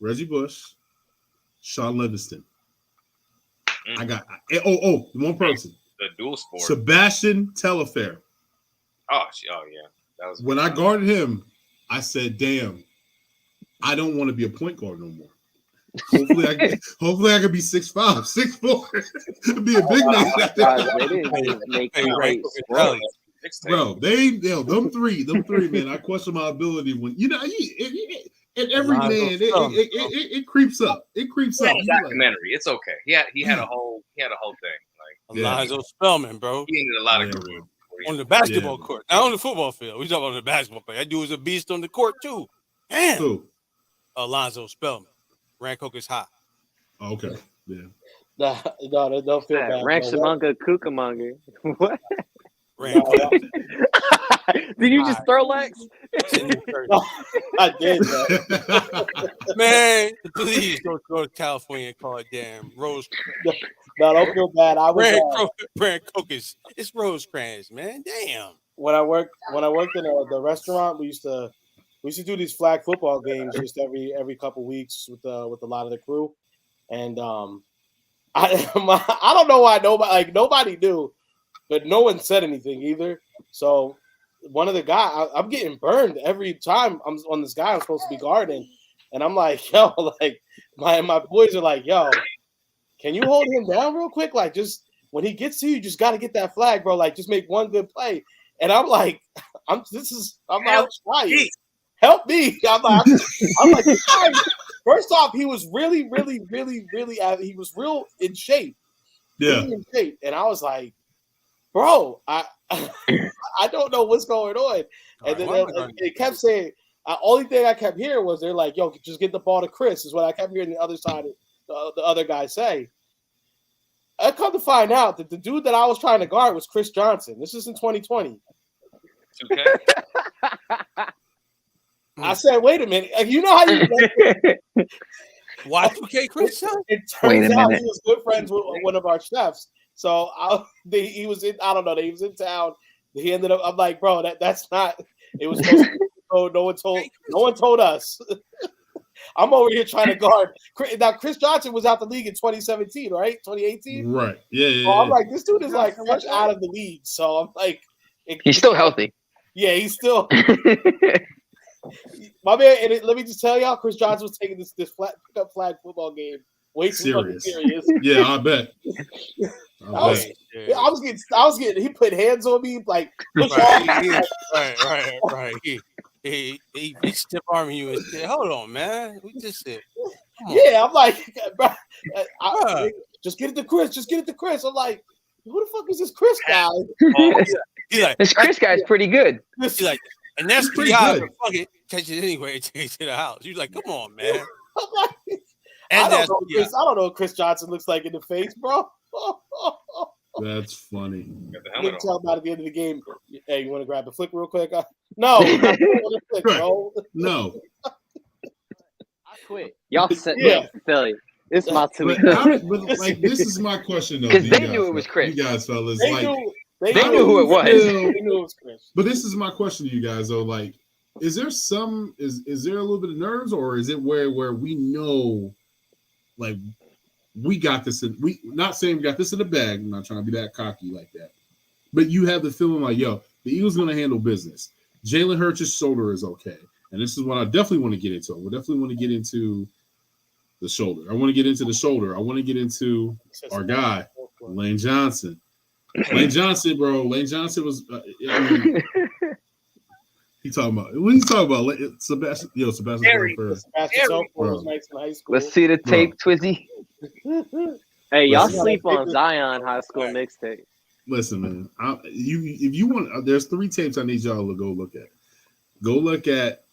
Reggie Bush, Sean Livingston. I got one person. The dual sport. Sebastian Telfair. Oh yeah. That was when I guarded him, I said, damn, I don't want to be a point guard no more. Hopefully I can be 6'5", 6'4", be a big man. Bro, them three, man. I question my ability when and every man it creeps up. It creeps up. Documentary. It's okay. He had a whole thing. Alonzo Spellman, bro. He needed a lot of career. On the basketball court, not on the football field. We talking about on the basketball court. That dude was a beast on the court too. Damn. Who? Alonzo Spellman. Rancoke is hot. Oh, okay. Yeah. No, don't feel bad. Ranchamonga Cucamonga. What? Did you just throw Lex? No, I did, man. Please don't go to California and call it damn Rose. No, don't feel bad. I was Rancoke is it's Rosecrans, man. Damn. When I worked in the restaurant, we used to do these flag football games just every couple weeks with a lot of the crew, and I don't know why nobody knew, but no one said anything either. So one of the guys, I'm getting burned every time I'm on this guy I'm supposed to be guarding, and I'm like, yo, like my boys are like, yo, can you hold him down real quick? Like, just when he gets to you, just got to get that flag, bro. Like, just make one good play. And I'm like, I'm not trying. Help me. I'm like, first off, he was really, really, really, really, he was real in shape. Yeah. Really in shape. And I was like, bro, I don't know what's going on. And then they kept saying, only thing I kept hearing was they're like, yo, just get the ball to Chris, is what I kept hearing the other side of the other guy say. I come to find out that the dude that I was trying to guard was Chris Johnson. This is in 2020. Okay. I said, wait a minute. You know how you Y2K Chris? It turns out he was good friends with one of our chefs. So he was in, I don't know, he was in town. He ended up, I'm like, bro, that's not, it was supposed to be told, no one told us. I'm over here trying to guard. Now, Chris Johnson was out the league in 2017, right? 2018? Right. Yeah. So I'm like, this dude is like fresh out of the league. So I'm like, he's still healthy. Yeah, he's still. My man, and let me just tell y'all, Chris Johnson was taking this pickup flag football game way too fucking serious. Yeah, I bet. I was getting. He put hands on me, like push right. He stiff arming you and said, "Hold on, man. We just said." Yeah, I'm like, bro, just get it to Chris. Just get it to Chris. I'm like, who the fuck is this Chris guy? He's like, this Chris guy's pretty good. He's like, and that's pretty high. Fuck it, catch it anyway and take it to the house. You're like, come on, man. I don't know what Chris Johnson looks like in the face, bro. That's funny. You can tell about at the end of the game. Hey, you want to grab the flick real quick? No, flick, bro. No. I quit. Y'all said Philly. It's my 2 weeks. But like, this is my question though. Because they knew it was Chris. You guys, fellas, they knew who it was. They knew it was Chris. But this is my question to you guys though. Like, is there a little bit of nerves, or is it where we know, like, we got this in, we not saying we got this in the bag. I'm not trying to be that cocky like that. But you have the feeling like, yo, the Eagles going to handle business. Jalen Hurts' shoulder is okay. And this is what I definitely want to get into. We definitely want to get into the shoulder. I want to get into the shoulder. I want to get into our guy, Lane Johnson. Lane Johnson, bro. Lane Johnson was he talking about what he's talking about. Sebastian was nice in high school. Let's see the tape, Twizzy. Hey, y'all sleep on Zion High School mixtape. Listen, man. If you want, there's 3 tapes I need y'all to go look at. Go look at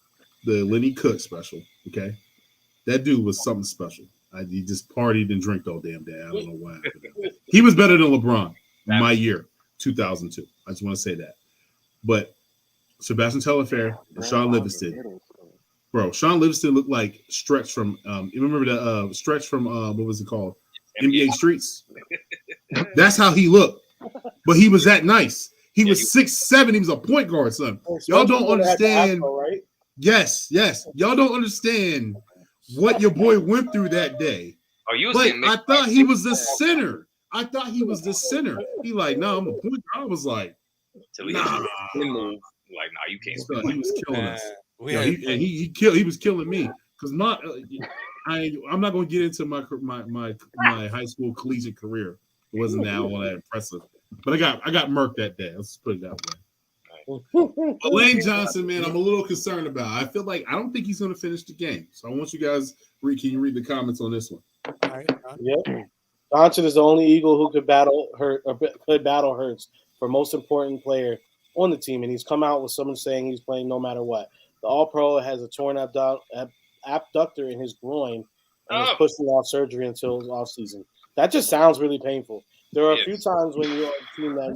the Lenny Cook special. Okay, that dude was something special. He just partied and drank all damn day. I don't know why. He was better than LeBron my year. 2002. I just want to say that. But Sebastian Telfair and Sean Livingston. Bro, Sean Livingston looked like Stretch from you remember the Stretch from what was it called? NBA Streets. That's how he looked. But he was that nice. He was 6'7". He was a point guard, son. Y'all don't understand. Afro, right? Yes. Y'all don't understand what your boy went through that day. I thought he was the center. He like, no, I'm a point guard. I was like, nah. You can't. So he was killing us. He was killing me because I'm not going to get into my high school collegiate career. It wasn't that all that impressive, but I got murked that day. Let's put it that way. But Lane Johnson, man, I'm a little concerned about. I feel like I don't think he's going to finish the game. So I want you guys can you read the comments on this one? All right. Yep. Johnson is the only Eagle who could battle Hurts for most important player on the team, and he's come out with someone saying he's playing no matter what. The All-Pro has a torn abductor in his groin and is pushing off surgery until offseason. That just sounds really painful. There are a few times when you're a team that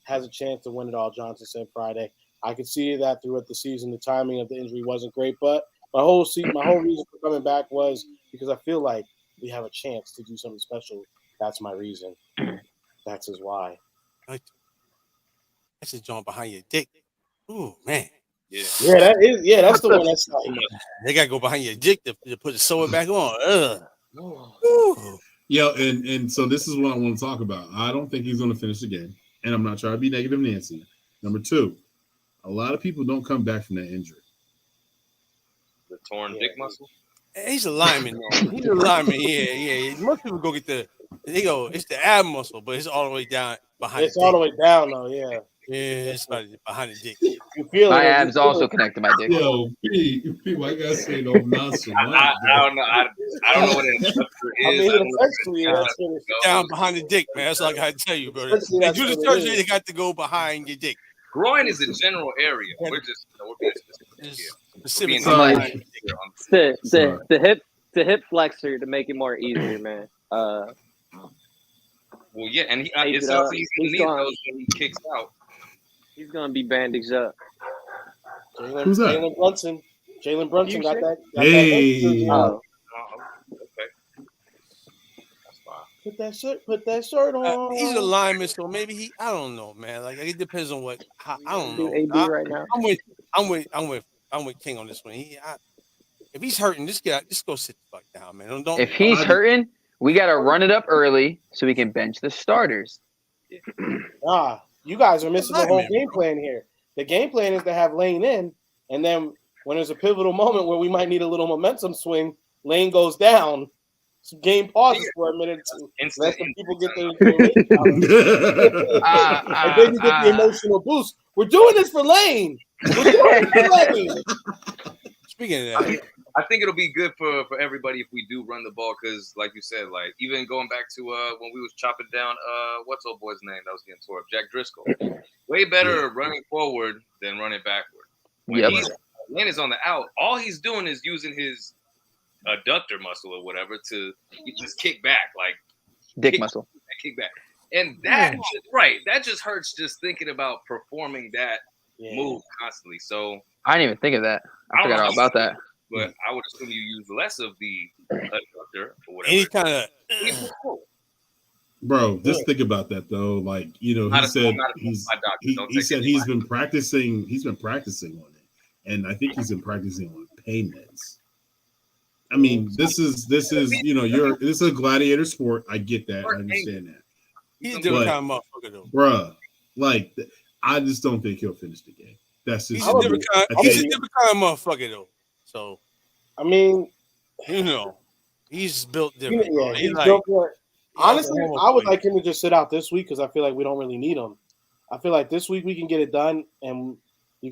has a chance to win it all, Johnson said Friday. I could see that throughout the season. The timing of the injury wasn't great, but my whole reason for coming back was because I feel like we have a chance to do something special. That's my reason. That's his why. That's just John behind your dick. Ooh, man. Yeah, that's the one that's like. They gotta go behind your dick to put the sew it back on. Yo, and so this is what I want to talk about. I don't think he's going to finish the game, and I'm not trying to be negative, Nancy. Number two, a lot of people don't come back from that injury. The torn dick muscle. He's a lineman. He's a lineman. Yeah. Most people go get it's the ab muscle, but it's all the way down behind. It's all the way down though. Yeah. Yeah, it's behind the dick. You feel my abs also connect to my dick. Yo, people, I gotta say no nonsense. I don't know. I don't know what an adductor is. Down behind the dick, man. That's all I gotta tell you, bro. They do the surgery, they got to go behind your dick. Groin is a general area. We're just we're being specific here. The hip flexor to make it more easier, man. Well, yeah, and it's also easy to need those when he kicks out. He's gonna be bandaged up. Who's that? Jalen Brunson got that. Hey. Okay. That's fine. Put that shirt on. He's a lineman, so maybe I don't know, man. Like it depends on I don't know. AD right now. I'm with King on this one. If he's hurting, just go sit the fuck down, man. Don't. If he's hurting, we gotta run it up early so we can bench the starters. You guys are missing the whole game plan here. The game plan is to have Lane in, and then when there's a pivotal moment where we might need a little momentum swing, Lane goes down. So game pauses for a minute to let some people get their weight out. And then you get the emotional boost. We're doing this for Lane. Speaking of that, I think it'll be good for everybody if we do run the ball because, like you said, like even going back to when we was chopping down what's old boy's name that was getting tore up, Jack Driscoll. Way better running forward than running backward. When Lane is on the out, all he's doing is using his adductor muscle or whatever to just kick back, like dick muscle, kick back, and that just hurts just thinking about performing that move constantly. So I didn't even think of that. I forgot all about that. But I would assume you use less of the adductor or whatever. Any kind of bro, just think about that though. Like he said he's been practicing. He's been practicing on it, and I think he's been practicing on pain meds. I mean, this is this is a gladiator sport. I get that. I understand that. He's a different kind of motherfucker though, bruh. Like I just don't think he'll finish the game. That's just he's a different kind of motherfucker though. So, I mean, he's built different. Yeah, he's built different. Honestly, I would like him to just sit out this week because I feel like we don't really need him. I feel like this week we can get it done, and you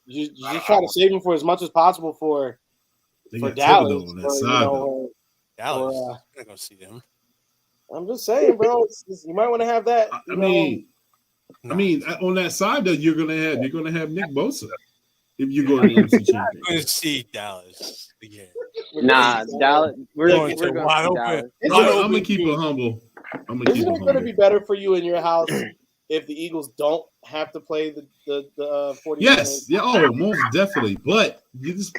just try to save him for as much as possible for Dallas. Dallas, I'm not gonna see them. I'm just saying, bro. You might want to have that. I mean, on that side though, you're gonna have Nick Bosa. If you go to the MC Championship, I'm going to see Dallas again. Nah, Dallas. We're going to wide open. I'm going to keep it humble. Isn't it going to be better for you in your house if the Eagles don't have to play the 49ers. Yes, yeah, oh, most definitely. But you just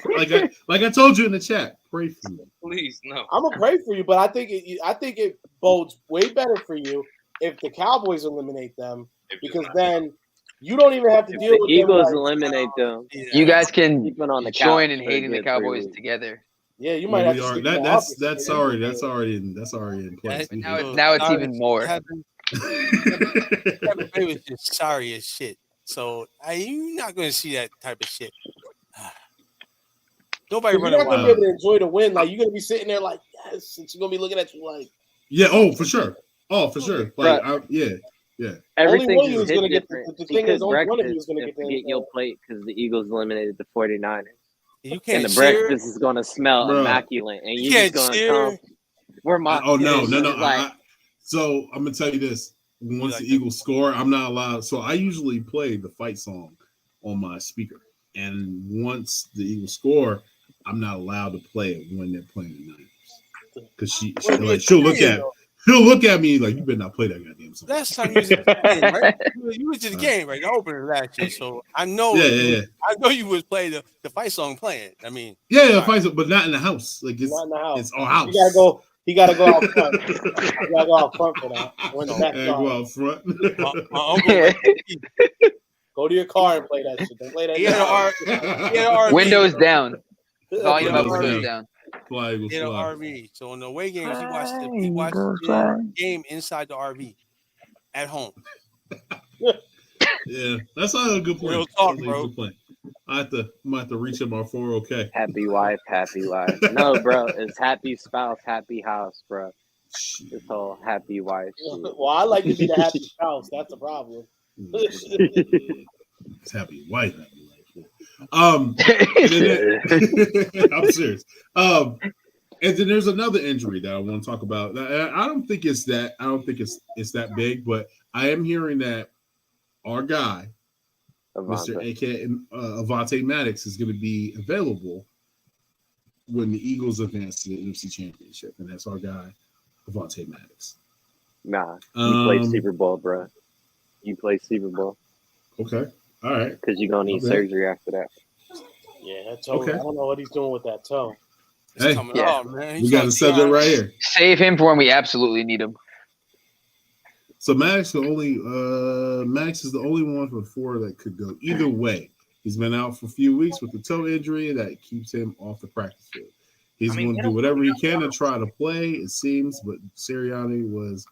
like I told you in the chat, pray for me. Please, no. I'm gonna pray for you, but I think it bodes way better for you if the Cowboys eliminate them, because then you don't even have to deal with the Eagles them. Eliminate them. You guys can Keep it on the join couch in for a hating the good 3 Cowboys weeks. together. Yeah, you might have to sleep in the office. That's already in place. Now it's even more. Tampa Bay was just sorry as shit. So you're not going to see that type of shit. Nobody You're running not gonna wild. be able to enjoy the win. Like, you're gonna be sitting there like, yes, and she's gonna be looking at you like, yeah. Oh, for sure. Oh, for sure. Like, yeah. Everything only one of you just is hit gonna get different. the thing is, only one of you breakfast is gonna get get your plate because the Eagles eliminated the 49ers. You can't And the cheer. breakfast is gonna smell immaculate, and You you're can't just gonna cheer. come. Where my No. So I'm gonna tell you this: once the Eagles score, I'm not allowed. So I usually play the fight song on my speaker, and once the Eagles score, I'm not allowed to play it when they're playing the Niners because she'll look at me like, you better not play that goddamn song. Last time you was at the game, right? You was at the game, right? The opener last year, so I know. Yeah. I know you would play the fight song playing. I mean, fight song, but not in the house. Like it's not in the house. It's our house. He gotta go out front. He gotta go out front for that. Or in the backyard. Go out front. My uncle, go to your car and play that shit. Don't play that. He had an RV. Windows down. Volume up, windows down. Fly, He had an RV. So in the away games, he watched the game inside the RV at home. Yeah, that's not a good point. Real talk, bro. I might have to reach him our 401k. Happy wife, happy life. No, bro, it's happy spouse, happy house, bro. This whole happy wife. Shit. Well, I like to be the happy spouse. That's a problem. It's happy wife, happy life. I'm serious. And then there's another injury that I want to talk about. I don't think it's that. I don't think it's that big, but I am hearing that our guy, Mr. A.K. Avonte Maddox, is going to be available when the Eagles advance to the NFC Championship, and that's our guy, Avonte Maddox. Nah, you play Super Bowl, bro. You play Super Bowl. Okay, all right. Because you're gonna need surgery after that. Yeah, that toe. Okay. I don't know what he's doing with that toe. Hey, man. We got a subject right here. Save him for when we absolutely need him. So Maddox is the only one from 4 that could go either way. He's been out for a few weeks with the toe injury that keeps him off the practice field. He's going to do whatever he can to try to play, it seems, but Sirianni was,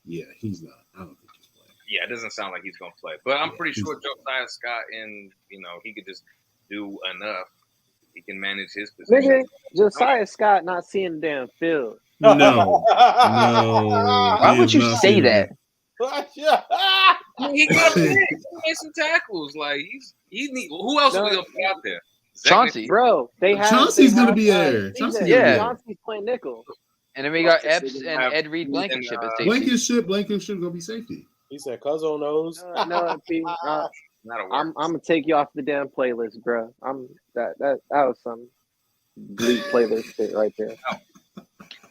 he's not. I don't think he's playing. Yeah, it doesn't sound like he's going to play. But I'm pretty sure Josiah Scott, he could just do enough. He can manage his position. Nigga, Josiah Scott not seeing the damn field. No. Why would you say that? He got some tackles. Like who else are we gonna put out there? Chauncey, bro. Chauncey's gonna be there. Chauncey's playing nickel. And then we got Epps and Ed Reed Blankenship as safety. Blankenship gonna be safety. He said, "Cuzzo knows." I'm gonna take you off the damn playlist, bro. That was some bleak playlist shit right there.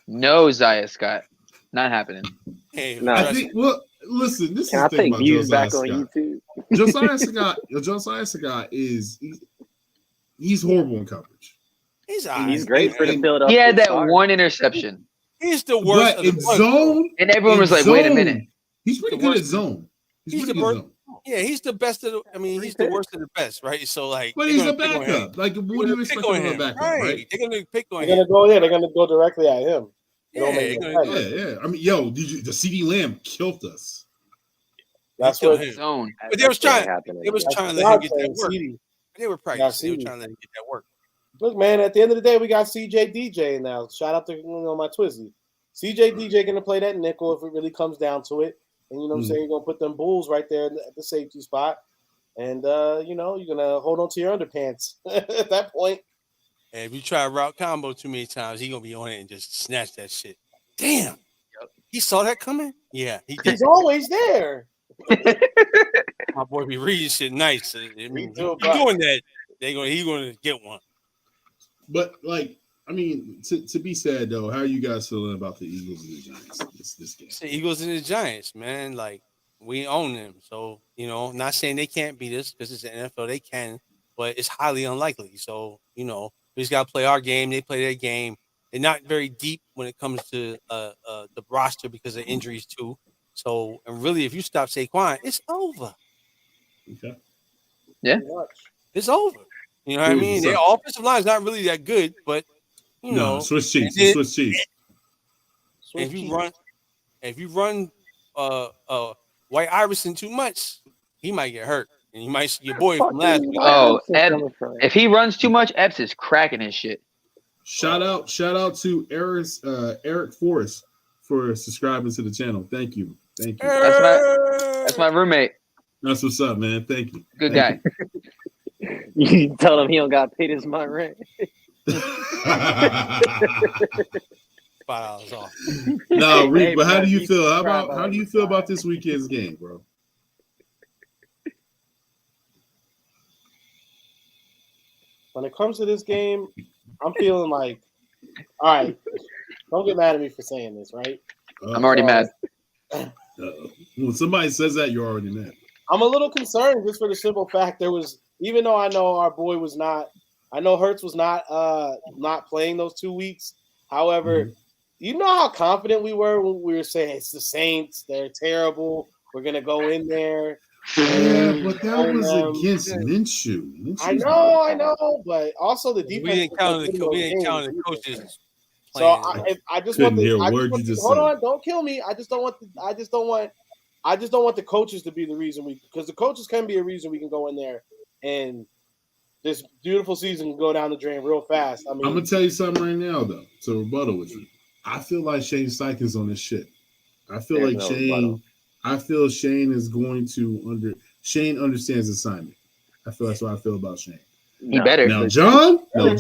No, Zaya Scott, not happening. Hey, no. Listen, this Can is I the thing take about views Josiah back on Scott. YouTube? Josiah Scott he's horrible in coverage. He's great for the build up. He had that one interception. He's the worst. But in zone, and everyone was like, "Wait a minute." He's pretty good at zone. He's pretty good at zone. Yeah, he's the best of he's the worst of the best, right? So like, but he's a backup. Like, what do you expect from a backup, right? They're gonna pick on him. They're gonna go directly at him. Yeah. I mean, the CD Lamb killed us. That's what zone. But they was trying to let him get that work. They were practicing. They were trying to let him get that work. Look, man, at the end of the day, we got CJ DJ now. Shout out to my Twizzy. CJ DJ gonna play that nickel if it really comes down to it. And you know what I'm saying? You're gonna put them Bulls right there at the safety spot. And you're gonna hold on to your underpants at that point. And if you try route combo too many times, he's gonna be on it and just snatch that shit. Damn. He saw that coming? Yeah, he did. He's always there. My boy be reading shit nice. I mean, doing that, he's gonna get one. But to be said though, how are you guys feeling about the Eagles and the Giants this game? It's the Eagles and the Giants, man. Like We own them. So, not saying they can't beat us because it's the NFL, they can, but it's highly unlikely. So, we just got to play our game. They play their game. They're not very deep when it comes to the roster because of injuries, too. So, and really, if you stop Saquon, it's over. Okay. Yeah. It's over. You know what I mean? Their offensive line is not really that good, but, Swiss cheese. Then, Swiss cheese. If you run White Iverson too much, he might get hurt. And you might see your boy from last week. Oh, if he runs too much, Epps is cracking his shit. Shout out to Eric Forrest for subscribing to the channel. Thank you. That's my roommate. That's what's up, man. Thank you. Good guy. You tell him he don't got paid his month rent. $5 off. No, Reed, but how do you feel? How do you feel about this weekend's game, bro? When it comes to this game, I'm feeling like, all right, don't get mad at me for saying this, right? I'm already mad. When somebody says that, you're already mad. I'm a little concerned just for the simple fact even though I know our boy was not, I know Hurts was not playing those 2 weeks. However, you know how confident we were when we were saying it's the Saints, they're terrible, we're gonna go in there. Yeah, but that was against Minshew. I know, but also the defense. We didn't count the coaches. So I just want hold on, don't kill me. I just don't want the coaches to be the reason because the coaches can be a reason we can go in there and this beautiful season can go down the drain real fast. I mean, I'm gonna tell you something right now, though, to rebuttal with you. I feel like Shane Steichen's on this shit. I feel like Shane. I feel Shane is going to Shane understands assignment. I feel that's what I feel about Shane. He better. Now, John. I'm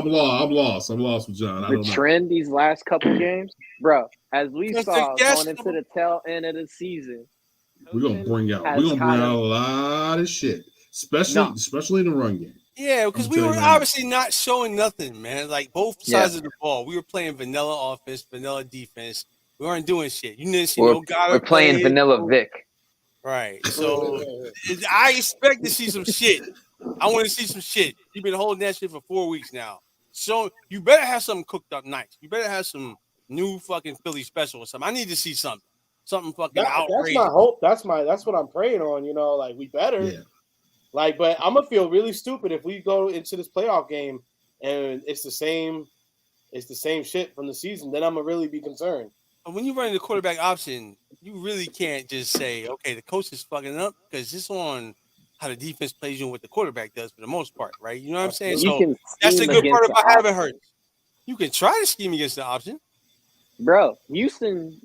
lost with John. The trend these last couple games, bro. As we saw going into the tail end of the season, we're gonna bring out a lot of shit, especially in the run game. Yeah, because we were obviously not showing nothing, man. Like both sides of the ball, we were playing vanilla offense, vanilla defense. We weren't doing shit. You didn't see no guy. We're playing vanilla Vic. Right. So I expect to see some shit. I want to see some shit. You've been holding that shit for 4 weeks now. So you better have something cooked up nice. You better have some new fucking Philly special or something. I need to see something. Something fucking outrageous. That's my hope. That's what I'm praying on, like we better. Yeah. Like, but I'm gonna feel really stupid if we go into this playoff game and it's the same shit from the season, then I'm gonna really be concerned. When you run the quarterback option, you really can't just say, okay, the coach is fucking up because it's on how the defense plays you and what the quarterback does for the most part, right? You know what I'm saying? So that's the good part about having Hurts. You can try to scheme against the option. Bro, Houston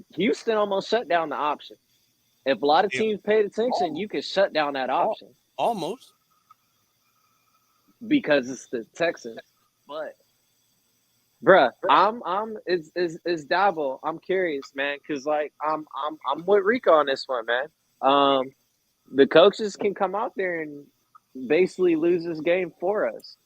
almost shut down the option. If a lot of teams paid attention, you could shut down that option. Almost. Because it's the Texans. But bruh, it's Dabo. I'm curious, man, because like I'm with Rico on this one, man. The coaches can come out there and basically lose this game for us.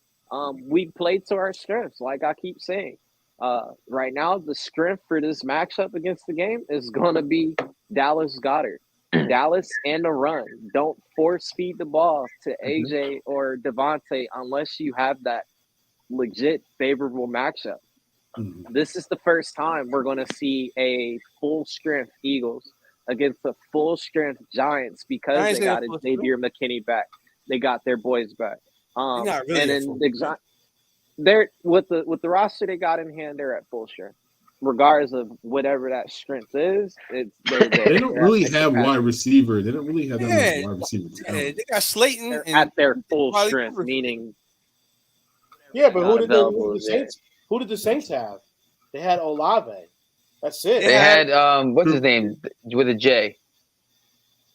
We played to our strengths, like I keep saying. Right now, the strength for this matchup against the game is gonna be Dallas Goedert. Dallas and the run. Don't force feed the ball to AJ or Devontae unless you have that legit favorable matchup. This is the first time we're going to see a full strength Eagles against a full strength Giants because they got Xavier McKinney back. They got their boys back. And then they're with the roster they got in hand, they're at full strength. Regardless of whatever that strength is, they don't really have wide receiver. They don't really have that much wide receiver. They got Slayton at their full strength, meaning. Yeah, but who did the Saints have? They had Olave. That's it. They had what's his name with a J.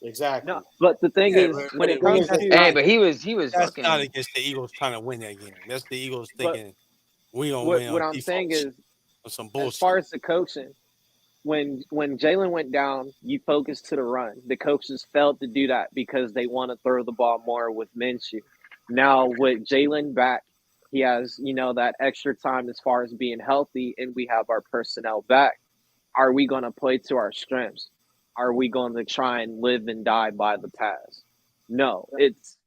Exactly. No, but the thing is, when it comes to but he was. That's fucking, not against the Eagles trying to win that game. That's the Eagles thinking we gonna win. What I'm saying is, some bullshit. As far as the coaching, when Jalen went down, you focused to the run. The coaches failed to do that because they want to throw the ball more with Minshew. Now with Jalen back, he has that extra time as far as being healthy, and we have our personnel back. Are we going to play to our strengths? are we going to try and live and die by the past? No, it's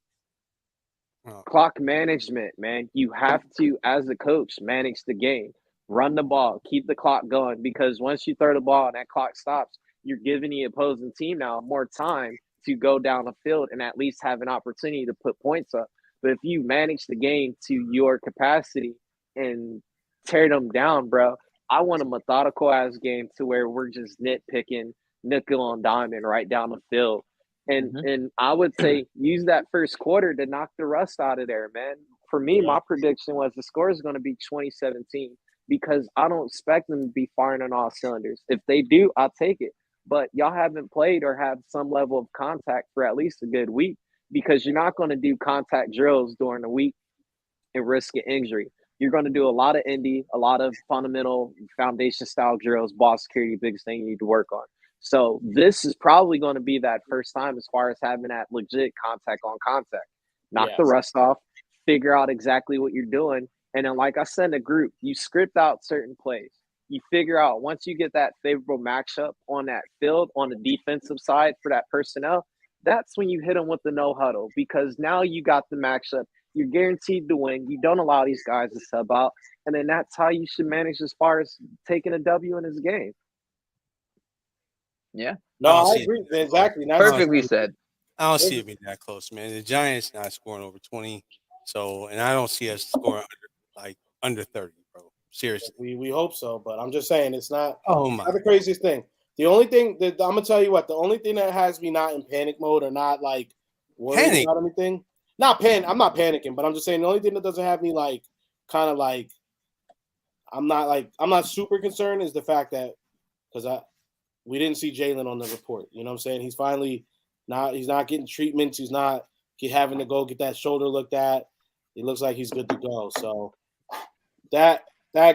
clock management, man. You have to, as a coach, manage the game, run the ball, keep the clock going, because once you throw the ball and that clock stops, you're giving the opposing team now more time to go down the field and at least have an opportunity to put points up. But if you manage the game to your capacity and tear them down, bro, I want a methodical ass game to where we're just nitpicking nickel and diamond right down the field. And I would say use that first quarter to knock the rust out of there, man. For me, my prediction was the score is going to be 2017 because I don't expect them to be firing on all cylinders. If they do, I'll take it. But y'all haven't played or have some level of contact for at least a good week, because you're not going to do contact drills during the week and risk an injury. You're going to do a lot of indie, a lot of fundamental foundation style drills, ball security, biggest thing you need to work on. So this is probably going to be that first time as far as having that legit contact on contact. Knock the rust off, figure out exactly what you're doing. And then, like I said in the group, you script out certain plays. You figure out once you get that favorable matchup on that field, on the defensive side for that personnel, that's when you hit them with the no huddle, because now you got the matchup. You're guaranteed to win. You don't allow these guys to sub out. And then that's how you should manage as far as taking a W in this game. Yeah. No, I agree. Exactly. Perfectly said. I don't see it being that close, man. The Giants not scoring over 20. So, and I don't see us scoring under 30, bro. Seriously. We hope so, but I'm just saying it's not, not the craziest thing. The only thing that I'm gonna tell you what, the only thing that has me not in panic mode or not like worried about anything. I'm not panicking, but I'm just saying the only thing that doesn't have me like kind of like I'm not super concerned is the fact that because we didn't see Jalen on the report. You know what I'm saying? He's finally he's not getting treatments. He's not having to go get that shoulder looked at. It looks like he's good to go. So that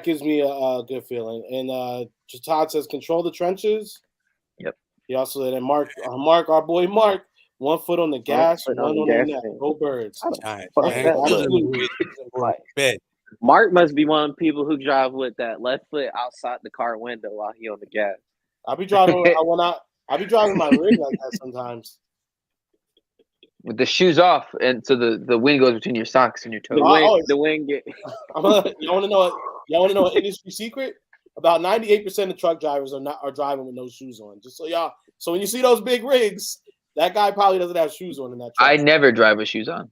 gives me a good feeling. And Todd says control the trenches. Yep. He also said, and Mark, our boy Mark, 1 foot on the gas, one on the neck. Go Birds. Mark must be one of the people who drive with that left foot outside the car window while he on the gas. I'll be driving. I'll be driving my rig like that sometimes. With the shoes off, and so the wind goes between your socks and your toes. The wind get. Y'all want to know? Y'all want to know an industry secret? About 98% of truck drivers are driving with no shoes on. Just so y'all. So when you see those big rigs, that guy probably doesn't have shoes on in that truck. I never drive with shoes on.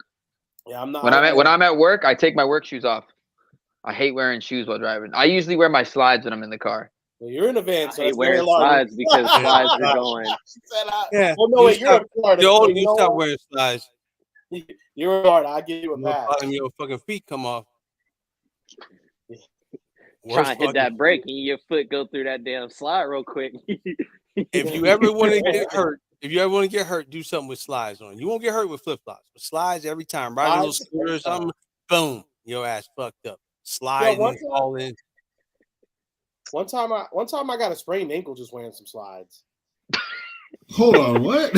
Yeah, I'm not. When I'm at work, I take my work shoes off. I hate wearing shoes while driving. I usually wear my slides when I'm in the car. Well, you're in a van, so I hate wearing slides because slides are going. Yeah. Well, no, wait, you're in Florida. You stop wearing slides. You're in Florida. I'll give you a pass. Your fucking feet come off. Trying to hit that brake and your foot go through that damn slide real quick. If you ever want to get hurt, do something with slides on. You won't get hurt with flip flops, but slides every time. Ride a little scooter or something, boom, your ass fucked up. Sliding and falling. One time I got a sprained ankle just wearing some slides. Hold on, what?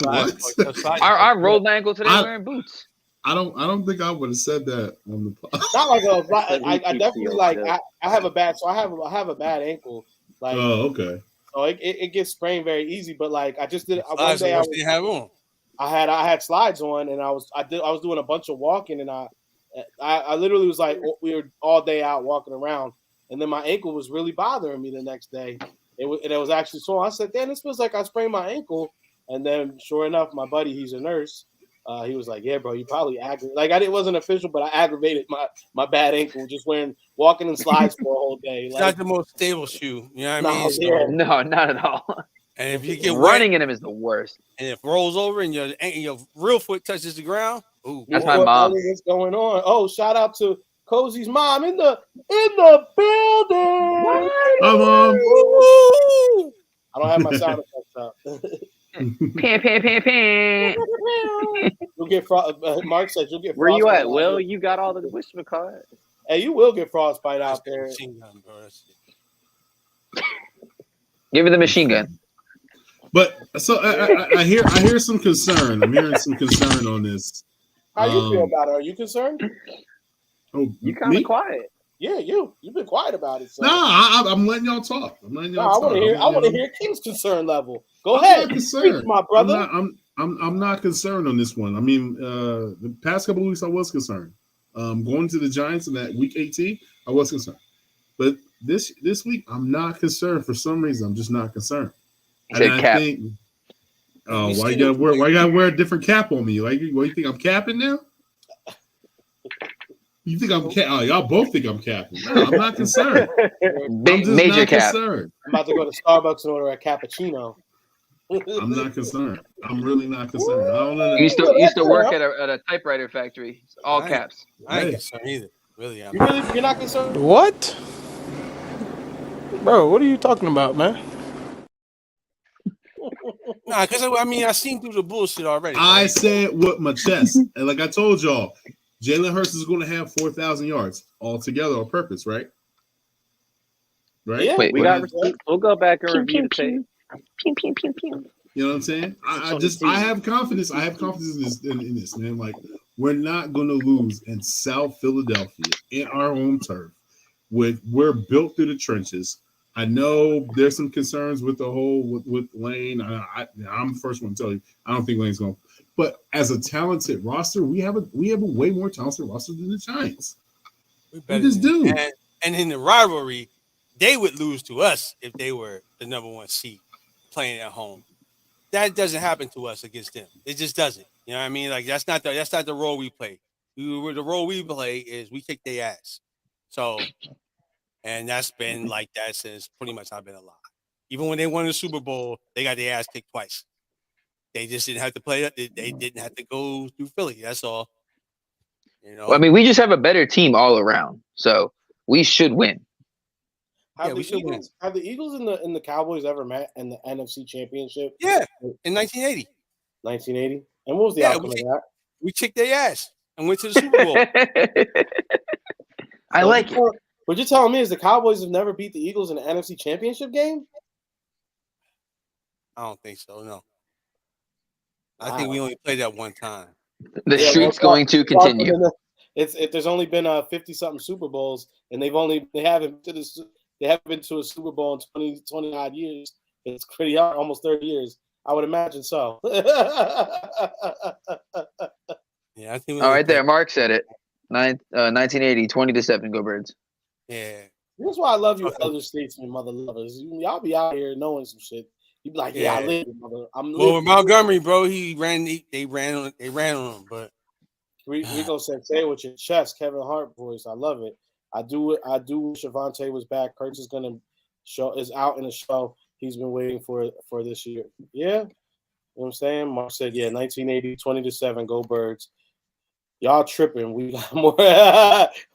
What? I rolled my ankle today wearing boots. I don't think I would have said that on the pod. Not like I definitely like I have a bad a bad ankle. Like okay. So it gets sprained very easy, but like I just did one day I had slides on and I was doing a bunch of walking and I literally was like we were all day out walking around and then my ankle was really bothering me the next day. It was actually sore. I said, "Damn, this feels like I sprained my ankle." And then sure enough, my buddy, he's a nurse. He was like, "Yeah, bro, you probably aggravated." Like it wasn't official, but I aggravated my bad ankle just walking in slides for a whole day. It's not the most stable shoe. You know what I mean? So, no, not at all. And if you get running in them is the worst. And if it rolls over and your real foot touches the ground, ooh, that's my mom. What's going on? Oh, shout out to Cozy's mom in the building. Hi, Mom. I don't have my sound effects up. Pan. You'll get Mark said you'll get. Where you at, Will? You got all the wishmacards. Hey, you will get frostbite out there. Give me the machine gun. But so I hear some concern. I'm hearing some concern on this. How you feel about it? Are you concerned? Oh, you kind of quiet. Yeah, you've been quiet about it. So. No, I'm letting y'all talk. I want to hear King's concern level. Go I'm ahead, not concerned, my brother. I'm not concerned on this one. I mean, the past couple of weeks I was concerned. Going to the Giants in that week 18, I was concerned, but this week I'm not concerned. For some reason, I'm just not concerned. And I think, why you gotta wear a different cap on me? Like, what, you think I'm capping now? You think I'm y'all both think I'm capping. No, I'm not concerned. I'm just major not cap. concerned. I'm about to go to Starbucks and order a cappuccino. I'm not concerned. I'm really not concerned. I don't know. You used to work at a typewriter factory. It's all caps. I ain't concerned either. Really, you're not concerned? What? Bro, what are you talking about, man? Nah, because I seen through the bullshit already. I said with my chest, and like I told y'all, Jalen Hurts is going to have 4,000 yards altogether on purpose, right? Right? Yeah, we'll go back and review the tape. Pew, pew, pew, pew. You know what I'm saying? I have confidence. I have confidence in this, man. Like, we're not going to lose in South Philadelphia in our home turf. We're built through the trenches. I know there's some concerns with the whole with Lane. I'm the first one to tell you, I don't think Lane's going. But as a talented roster, we have a way more talented roster than the Giants. We just do. And in the rivalry, they would lose to us if they were the number one seed playing at home. That doesn't happen to us against them. It just doesn't. You know what I mean? Like, that's not the role we play. The role we play is we kick their ass. So, and that's been like that since pretty much I've been alive. Even when they won the Super Bowl, they got their ass kicked twice. They just didn't have to play. They didn't have to go through Philly. That's all. You know. Well, I mean, we just have a better team all around, so we should win. Have the Eagles and the Cowboys ever met in the NFC Championship? Yeah, in 1980. 1980. And what was the outcome of that? We kicked their ass and went to the Super Bowl. I like it. What you're telling me is the Cowboys have never beat the Eagles in the NFC Championship game? I don't think so. No. I think we only played that one time. The streak's going to continue. There's only been 50-something Super Bowls, and they haven't been to a Super Bowl in 20 odd years. It's pretty hard, almost 30 years. I would imagine so. Yeah, I think. All right, there. Mark said it. 1980, 20-7. Go Birds. Yeah. That's why I love you, other statesmen, mother lovers. Y'all be out here knowing some shit. You be like, I live, mother. Well, with Montgomery, bro, they ran on him, but Rico said, "Say it with your chest, Kevin Hart voice." I love it. I do wish Javonte was back. Hurts is out in the show. He's been waiting for this year. Yeah. You know what I'm saying? Mark said, 1980, 20-7, go Birds. Y'all tripping. We got more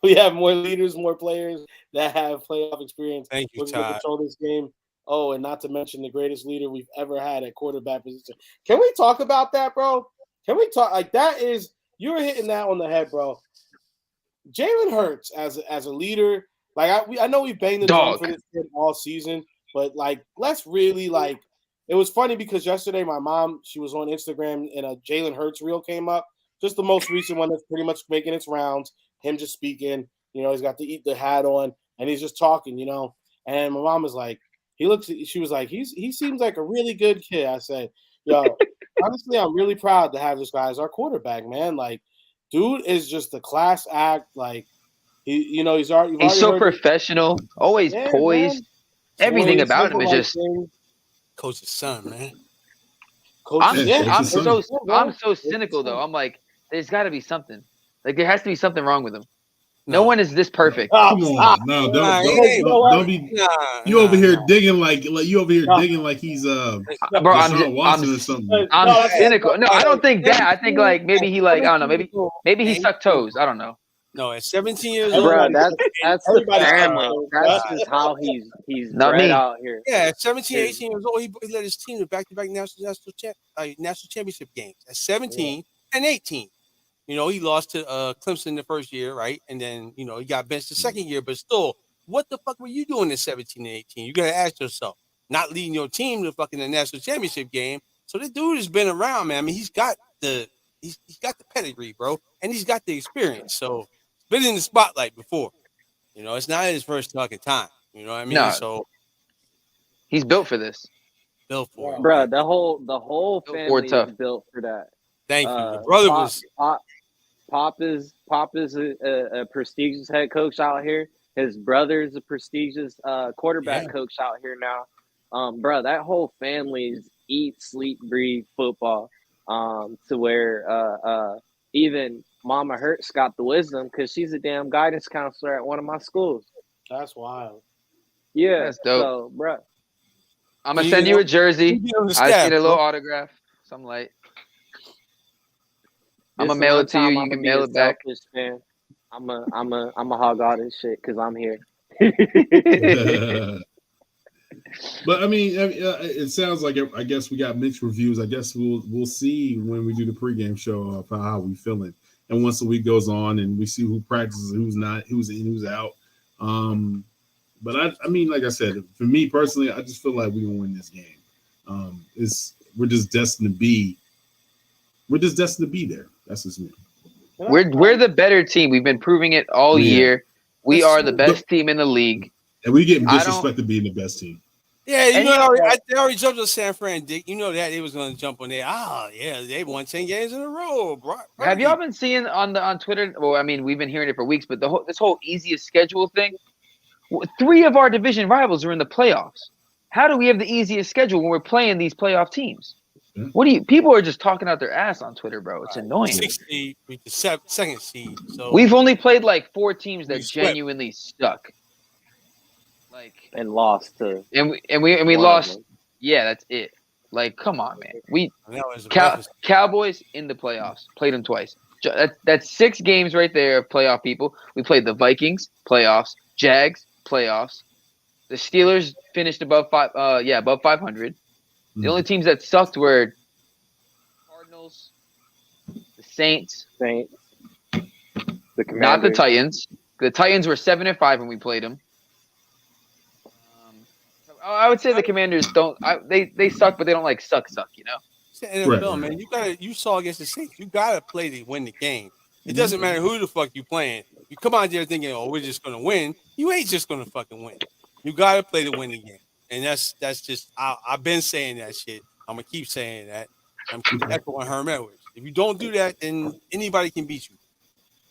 we have more leaders, more players that have playoff experience. Thank you, We're going to control this game. Oh, and not to mention the greatest leader we've ever had at quarterback position. Can we talk about that, bro? Can we talk like that? You were hitting that on the head, bro. Jalen Hurts as a leader, like I know we banged the drum for this kid all season, but like let's really like. It was funny because yesterday my mom, she was on Instagram and a Jalen Hurts reel came up, just the most recent one that's pretty much making its rounds. Him just speaking, he's got the hat on and he's just talking, And my mom was like, she was like, he seems like a really good kid. I said, yo, honestly, I'm really proud to have this guy as our quarterback, man. Like, dude is just a class act. Like, he's so professional, always poised. Man. Everything about him is just coach's son, man. I'm so cynical though. I'm like, there's got to be something. Like, there has to be something wrong with him. No one is this perfect. Come on, no, don't be. You over here digging like he's bro. I'm cynical. No, I don't think that. I think like maybe he I don't know. Maybe he sucked toes. I don't know. No, at 17 years old, bro, that's the family. That's just how he's bred out here. Yeah, at 17, 18 years old, he led his team to back-to-back national championship games. At 17 and 18. He lost to Clemson the first year, right? And then, he got benched the second year. But still, what the fuck were you doing at 17 and 18? You got to ask yourself. Not leading your team to fucking the national championship game. So this dude has been around, man. I mean, he's got the pedigree, bro. And he's got the experience. So, been in the spotlight before. You know, it's not his first fucking time. You know what I mean? No. So he's built for this. built for it, Bro, man. the whole Built for it family tough. is built for that. Thank you. The brother Pop is a prestigious head coach out here. His brother is a prestigious quarterback coach out here now. Bro, that whole family is eat, sleep, breathe football. To where even Mama Hurts got the wisdom because she's a damn guidance counselor at one of my schools. That's wild. Yeah, That's dope. so bro, I'm gonna send you a jersey. I staff, need a little bro. autograph. Something light. I'm this gonna mail one it to you. time You I'ma can be mail a it back. selfish fan. I'm a hog all this shit because I'm here. But I mean, it sounds like I guess we got mixed reviews. I guess we'll see when we do the pregame show of how we feeling. And once the week goes on, and we see who practices, who's not, who's in, who's out. But I mean, like I said, for me personally, I just feel like we're gonna win this game. We're just destined to be. We're just destined to be there. That's just me. We're the better team. We've been proving it all year. We are the best team in the league. And we getting disrespected being the best team. Yeah, you And know, yeah, they already jumped on San Fran, Dick. You know that they was going to jump on there. Yeah, they won 10 games in a row, bro. Have y'all been seeing on Twitter? Well, I mean, we've been hearing it for weeks, but this whole easiest schedule thing. 3 of our division rivals are in the playoffs. How do we have the easiest schedule when we're playing these playoff teams? Yeah. People are just talking out their ass on Twitter, bro. It's annoying. 6th seed, with the 2nd seed. So We've only played like 4 teams that genuinely suck. Like and lost to and we lost. Yeah, that's it. Like, come on, man. Cowboys in the playoffs. Played them twice. That's 6 games right there of playoff people. We played the Vikings playoffs, Jags playoffs. The Steelers finished above 500. The only teams that sucked were Cardinals, the Saints, the Commanders. Not the Titans. The Titans were 7-5 when we played them. I would say the Commanders don't. They suck, but they don't like suck. You know. It's the NFL, man. You saw against the Saints. You gotta play to win the game. It doesn't matter who the fuck you playing. You come out there thinking, "Oh, we're just gonna win." You ain't just gonna fucking win. You gotta play to win the game, and that's just. I've been saying that shit. I'm gonna keep saying that. I'm keep echoing Herm Edwards. If you don't do that, then anybody can beat you.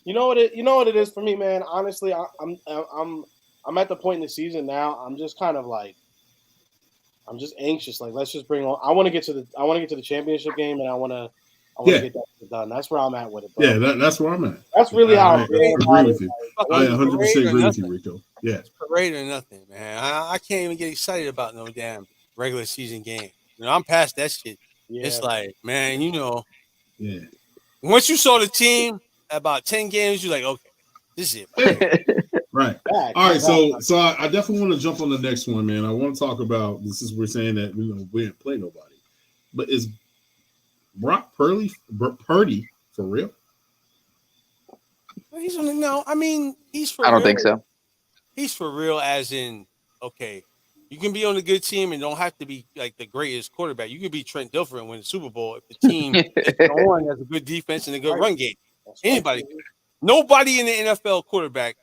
You know what it is for me, man. Honestly, I'm at the point in the season now. I'm just kind of like. I'm just anxious. Like, let's just bring on. I want to get to the championship game, and I want to get that done. That's where I'm at with it, bro. Yeah, that's where I'm at. That's really how I agree with you. I 100% agree with you, Rico. Yeah, it's parade or nothing, man. I can't even get excited about no damn regular season game. You know, I'm past that shit. Yeah. It's like, man, you know. Yeah. Once you saw the team about 10 games, you're like, okay, this is it. Right. All right. So I definitely want to jump on the next one, man. I want to talk about this. We're saying that we didn't play nobody, but is Brock Purdy for real? He's on the no. I mean, he's for. I don't think so. He's for real, as in, okay, you can be on a good team and don't have to be like the greatest quarterback. You can be Trent Dilfer and win the Super Bowl if the team has a good defense and a good run game. Anybody, nobody in the NFL quarterback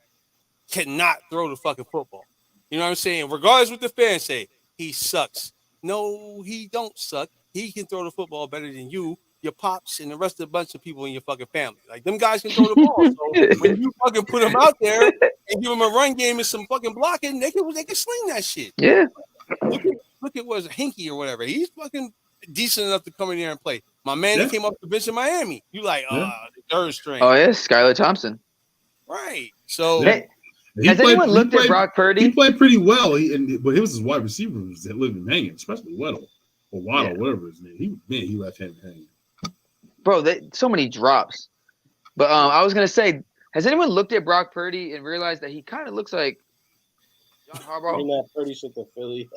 cannot throw the fucking football. You know what I'm saying? Regardless what the fans say, he sucks. No, he don't suck. He can throw the football better than you, your pops, and the rest of the bunch of people in your fucking family. Like, them guys can throw the ball. So when you fucking put them out there and give them a run game and some fucking blocking, they can sling that shit. Yeah. Look at what Hinkie or whatever. He's fucking decent enough to come in there and play. My man that came up the bench in Miami. You like, the third string. Oh yeah, Skylar Thompson. Right. So. Has anyone looked at Brock Purdy? He played pretty well. But it was his wide receivers that lived him hanging, especially Waddle or whatever his name. He left him hanging. Bro, so many drops. But I was gonna say, has anyone looked at Brock Purdy and realized that he kind of looks like John Harbaugh? Bring that Purdy shit to Philly.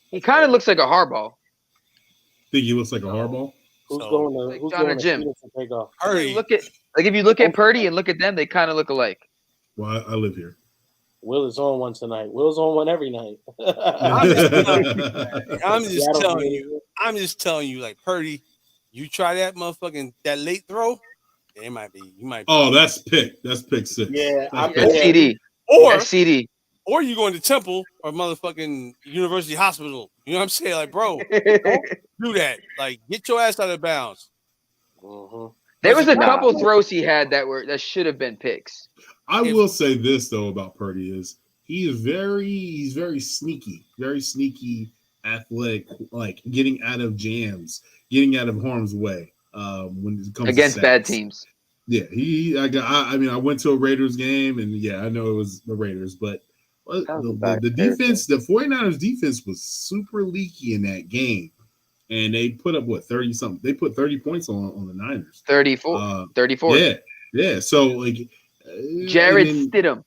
He kind of looks like a Harbaugh. Think he looks like a Harbaugh? Who's going to Jim? Purdy. If you look at Purdy and look at them, they kind of look alike. Well, I live here. Will is on one tonight. Will's on one every night. I'm just telling you, like, Purdy, you try that late throw, It might be. You might. Oh, that's pick. That's pick 6. Yeah, That's CD. Or That's CD. Or you going to Temple or motherfucking University Hospital. You know what I'm saying? Like, bro, don't do that. Like, get your ass out of bounds. Mm-hmm. There was a couple throws he had that should have been picks. I will say this though about Purdy is he's very sneaky, athletic, like getting out of jams, getting out of harm's way. When it comes against to bad teams. Yeah, I went to a Raiders game and yeah, I know it was the Raiders, but the defense, the 49ers defense was super leaky in that game. And they put up 30 something. They put 30 points on the Niners. 34. Yeah. So like Jared Stidham.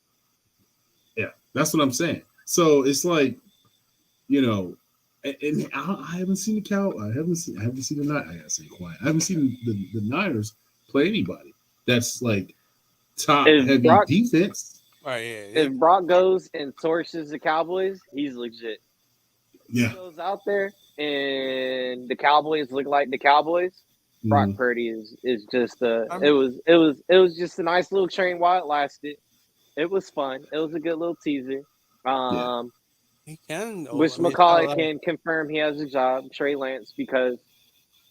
Yeah, that's what I'm saying. So it's like, and I haven't seen the I haven't seen the Niners. I gotta say quiet. I haven't seen the Niners play anybody that's like top heavy defense. Right, yeah. If Brock goes and torches the Cowboys, he's legit. Yeah. He goes out there and the Cowboys look like the Cowboys. Brock Purdy is just it was just a nice little train while it lasted. It was fun. It was a good little teaser. He can. Wish McCauley can confirm he has a job. Trey Lance because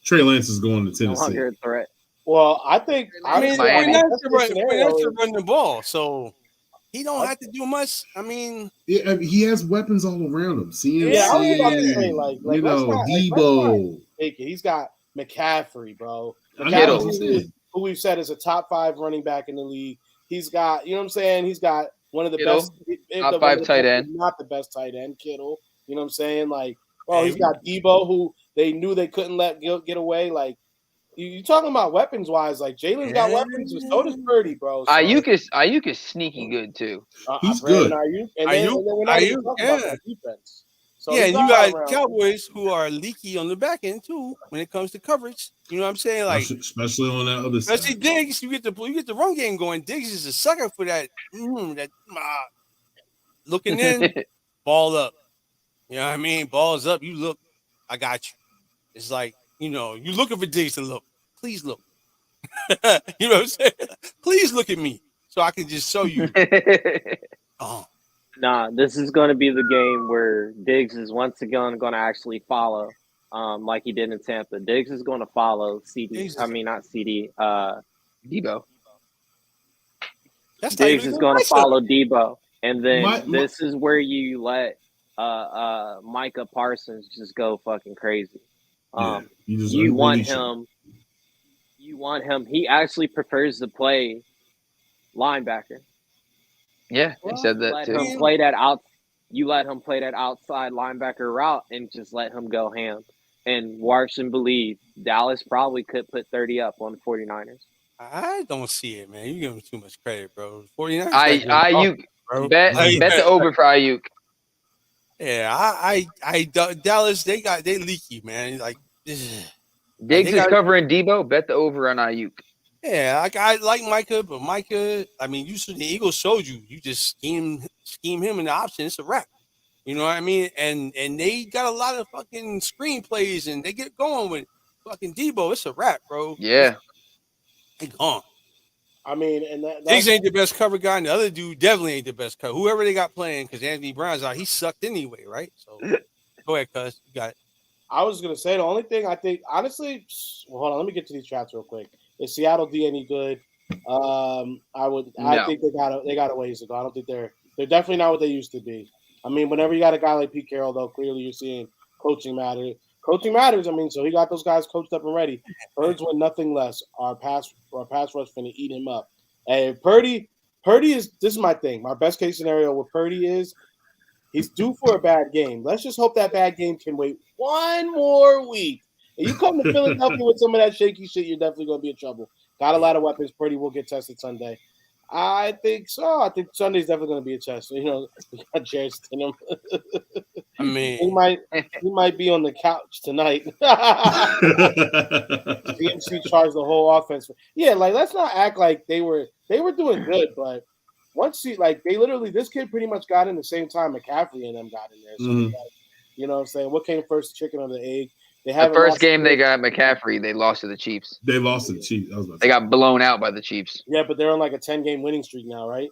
Trey Lance is going to Tennessee. No longer a threat. Well, I think we have to run the ball, so he don't have to do much. I mean, he has weapons all around him. CMC, I was about to say, Debo. He's got McCaffrey, bro. Who we've said is a top 5 running back in the league. He's got, you know what I'm saying? He's got one of the best. Top 5 tight end. Not the best tight end, Kittle. You know what I'm saying? Like, he's got Debo, who they knew they couldn't let get away. Like, you talking about weapons wise? Like Jalen's got weapons, but so does Purdy, bro. So, Ayuk is sneaky good too. He's good. Ayuk, defense. So and you got Cowboys who are leaky on the back end too when it comes to coverage. You know what I'm saying? Like especially on that other side. Especially Diggs, you get the run game going. Diggs is a sucker for that. Looking in, ball up. You know what I mean? Balls up. You look. I got you. It's like, you looking for Diggs to look. Please look. You know what I'm saying? Please look at me so I can just show you. Nah, this is going to be the game where Diggs is once again going to actually follow, like he did in Tampa. Diggs is going to follow Debo. Diggs is going to follow Debo. And then this is where you let Micah Parsons just go fucking crazy. You want him. He actually prefers to play linebacker. Yeah, he said that too. You let him play that outside linebacker route and just let him go ham. And watch and believe, Dallas probably could put 30 up on the 49ers. I don't see it, man. You give him too much credit, bro. 49ers. Ayuk. Bet the over for Ayuk. Yeah, Dallas, they leaky, man. Like Diggs is covering Debo. Bet the over on Ayuk. Yeah, I like Micah, but Micah, I mean, the Eagles showed you. You just scheme him in the option. It's a wrap. You know what I mean? And they got a lot of fucking screenplays, and they get going with fucking Debo. It's a wrap, bro. Yeah. They gone. I mean, and Diggs ain't the best cover guy, and the other dude definitely ain't the best cover. Whoever they got playing, because Anthony Brown's out, he sucked anyway, right? So go ahead, cuz. You got it. I was going to say the only thing I think, honestly, hold on, let me get to these chats real quick. Is Seattle D any good? I think they got a ways to go. I don't think they're definitely not what they used to be. I mean, whenever you got a guy like Pete Carroll, though, clearly you're seeing coaching matters. Coaching matters. I mean, so he got those guys coached up and ready. Birds want nothing less. Our pass rush finna eat him up. And Purdy is, this is my thing. My best case scenario with Purdy is he's due for a bad game. Let's just hope that bad game can wait one more week. If you come to Philadelphia with some of that shaky shit, you're definitely going to be in trouble. Got a lot of weapons. Purdy will get tested Sunday. I think so. I think Sunday's definitely going to be a test. We got Jared Stidham. I mean, he might be on the couch tonight. CMC charged the whole offense. Yeah, like let's not act like they were doing good, but once this kid pretty much got in the same time McCaffrey and them got in there. So you know what I'm saying? What came first, the chicken or the egg? They The haven't first lost game they got McCaffrey, they lost to the Chiefs. They lost to the Chiefs. I was about to They say. got blown out by the Chiefs. Yeah, but they're on like a 10-game winning streak now, right?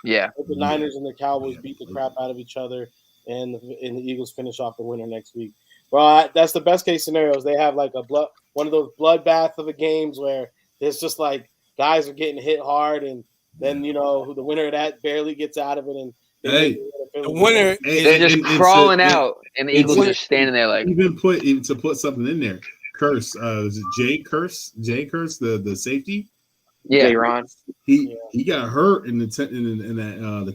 Yeah. But the Niners and the Cowboys beat the crap out of each other, and the Eagles finish off the winner next week. Well, that's the best case scenarios. They have like one of those bloodbath of the games where it's just like guys are getting hit hard, and then who the winner of that barely gets out of it, and the winner they're just crawling out, and the Eagles are just standing there like. Even to put something in there. Curse, is it Jay Curse, the safety. Yeah, Ron. He got hurt in the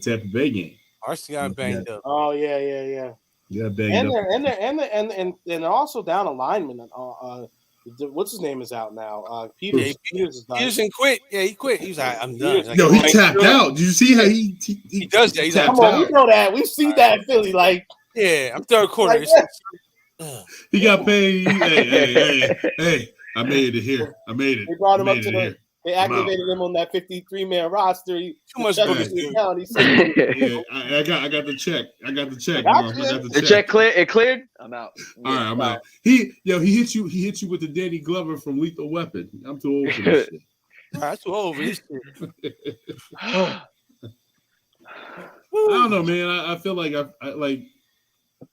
Tampa Bay game. Archie got banged up. Oh yeah. Yeah, banged up. And they're also down a lineman. What's his name is out now? Peters is done. Peterson quit. Yeah, he quit. He was like, I'm done. Like, Yo, he tapped out. Did you see how he does that? He's like, come on, we know that. We've seen that in Philly. Like, yeah, I'm third quarter. He got paid. Hey, I made it here. I made it. They brought him up to they activated him on that 53-man roster. Too much account. He said, I got the check. I got the check. The check cleared. It cleared. I'm out. All right, I'm out. He hit you. He hit you with the Danny Glover from Lethal Weapon. I'm too old for this shit. I'm too old for this shit. I don't know, man. I feel like I like,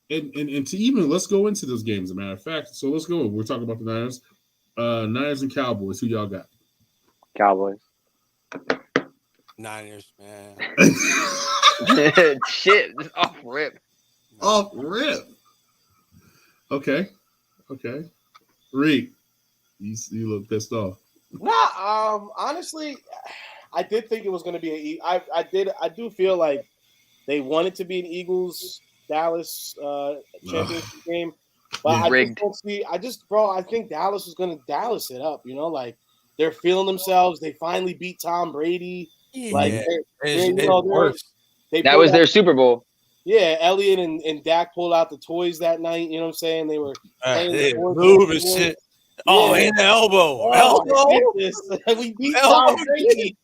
and to even let's go into those games. As a matter of fact, so let's go. We're talking about the Niners, Niners and Cowboys. Who y'all got? Cowboys. Niners, man. Shit, just off rip. Off rip. Okay. Reed, you look pissed off. Nah, honestly, I did think it was going to be I do feel like they wanted to be an Eagles Dallas championship game, but I just don't see. I think Dallas was going to Dallas it up. Like they're feeling themselves. They finally beat Tom Brady. Like that was their Super Bowl. Yeah, Elliott and Dak pulled out the toys that night. You know what I'm saying? They were playing moving shit. Oh, in the elbow. We beat Tom Brady.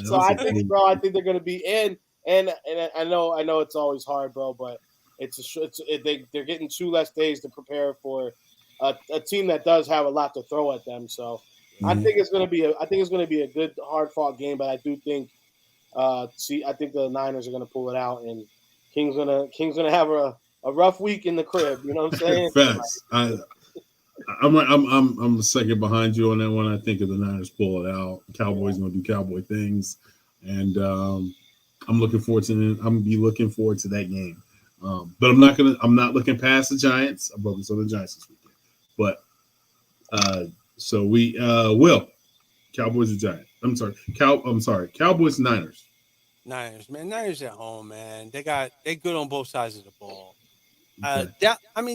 So I think they're going to be in. And I know it's always hard, bro, but they're getting 2 less days to prepare for a team that does have a lot to throw at them. So I think it's going to be a good, hard fought game. But I do think I think the Niners are going to pull it out, and King's gonna have a rough week in the crib. You know what I'm saying? Facts. I'm a second behind you on that one. I think if the Niners pull it out, Cowboys gonna do Cowboy things, and I'm looking forward to it. I'm gonna be looking forward to that game. But I'm not looking past the Giants. I'm focused on the Giants this weekend. But so we will Cowboys or Giants. I'm sorry. Cowboys Niners. Niners, man. Niners at home, man. They're good on both sides of the ball. Okay.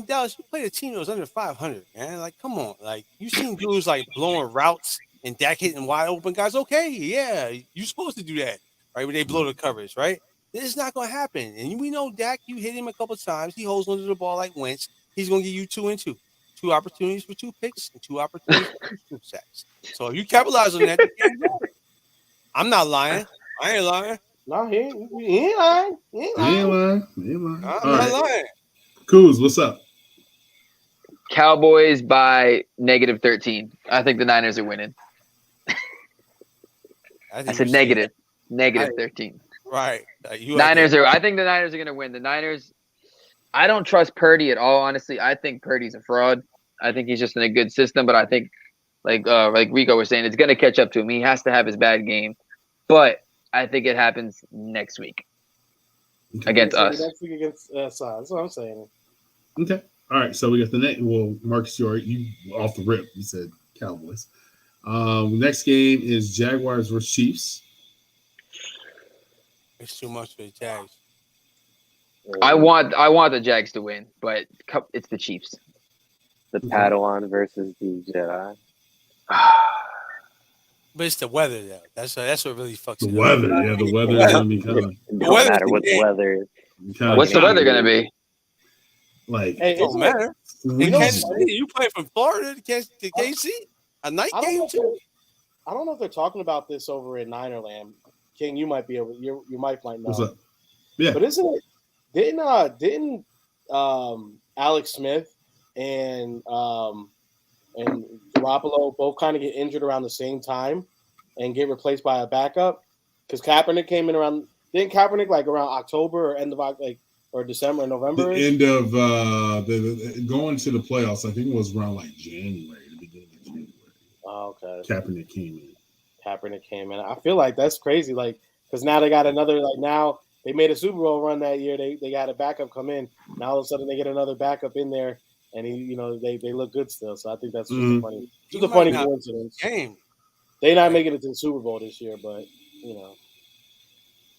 Dallas, you play a team that was under 500, man. Like, come on. Like, you seen dudes like blowing routes and Dak hitting wide open guys. Okay, yeah, you're supposed to do that, right? When they blow the coverage, right? This is not going to happen. And we know Dak, you hit him a couple times. He holds onto the ball like Wentz. He's going to give you 2 and 2. 2 opportunities for 2 picks and 2 opportunities for 2 sacks. So if you capitalize on that, I'm not lying. I ain't lying. No, he ain't lying. I'm not lying. Coos, what's up? Cowboys by -13. I think the Niners are winning. I said negative 13. Right. Niners are. I think the Niners are going to win. The Niners. I don't trust Purdy at all. Honestly, I think Purdy's a fraud. I think he's just in a good system, but I think, like Rico was saying, it's going to catch up to him. He has to have his bad game, but I think it happens next week against us. Next week against us. That's what I'm saying. Okay. All right. So we got the next. Well, Marcus, you off the rip. You said Cowboys. Next game is Jaguars versus Chiefs. It's too much for the Jags. I want the Jags to win, but it's the Chiefs. The Padawan versus the Jedi. But it's the weather, though. That's what really fucks the it weather. up. Yeah, the weather is gonna be kind of. It don't matter what the weather is. What's the weather gonna be? Like, it don't matter. In Kansas City, you play from Florida to KC, a night game too. I don't know if they're talking about this over in Ninerland. King, you might be able. Your might know. What's up? Yeah, but isn't it? Didn't Alex Smith and Garoppolo both kind of get injured around the same time and get replaced by a backup, because Kaepernick came in around. Didn't Kaepernick like around October or end of or December or November? The end of the going to the playoffs. I think it was around like January, the beginning of January. Oh, okay. Kaepernick came in. I feel like that's crazy. Like, because now they got another. Like now they made a Super Bowl run that year. They got a backup come in. Now all of a sudden they get another backup in there, and they look good still. So I think that's just funny. Just a funny coincidence. Game. They not making it to the Super Bowl this year, but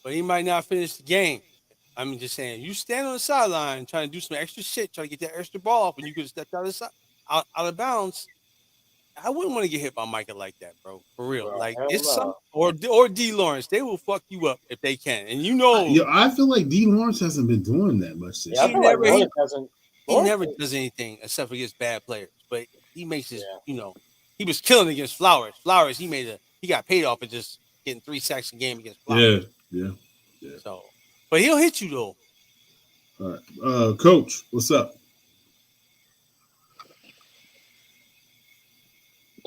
But he might not finish the game. I'm just saying, you stand on the sideline trying to do some extra shit, trying to get that extra ball off when you could have stepped out of bounds. I wouldn't want to get hit by Micah like that, bro. For real. Bro, like it's some or D. Lawrence, they will fuck you up if they can. And I feel like D. Lawrence hasn't been doing that much this year. He never does anything except for against bad players. But he makes his, he was killing against Flowers. Flowers, he got paid off of just getting 3 sacks a game against Flowers. Yeah. So, but he'll hit you though. All right, Coach, what's up?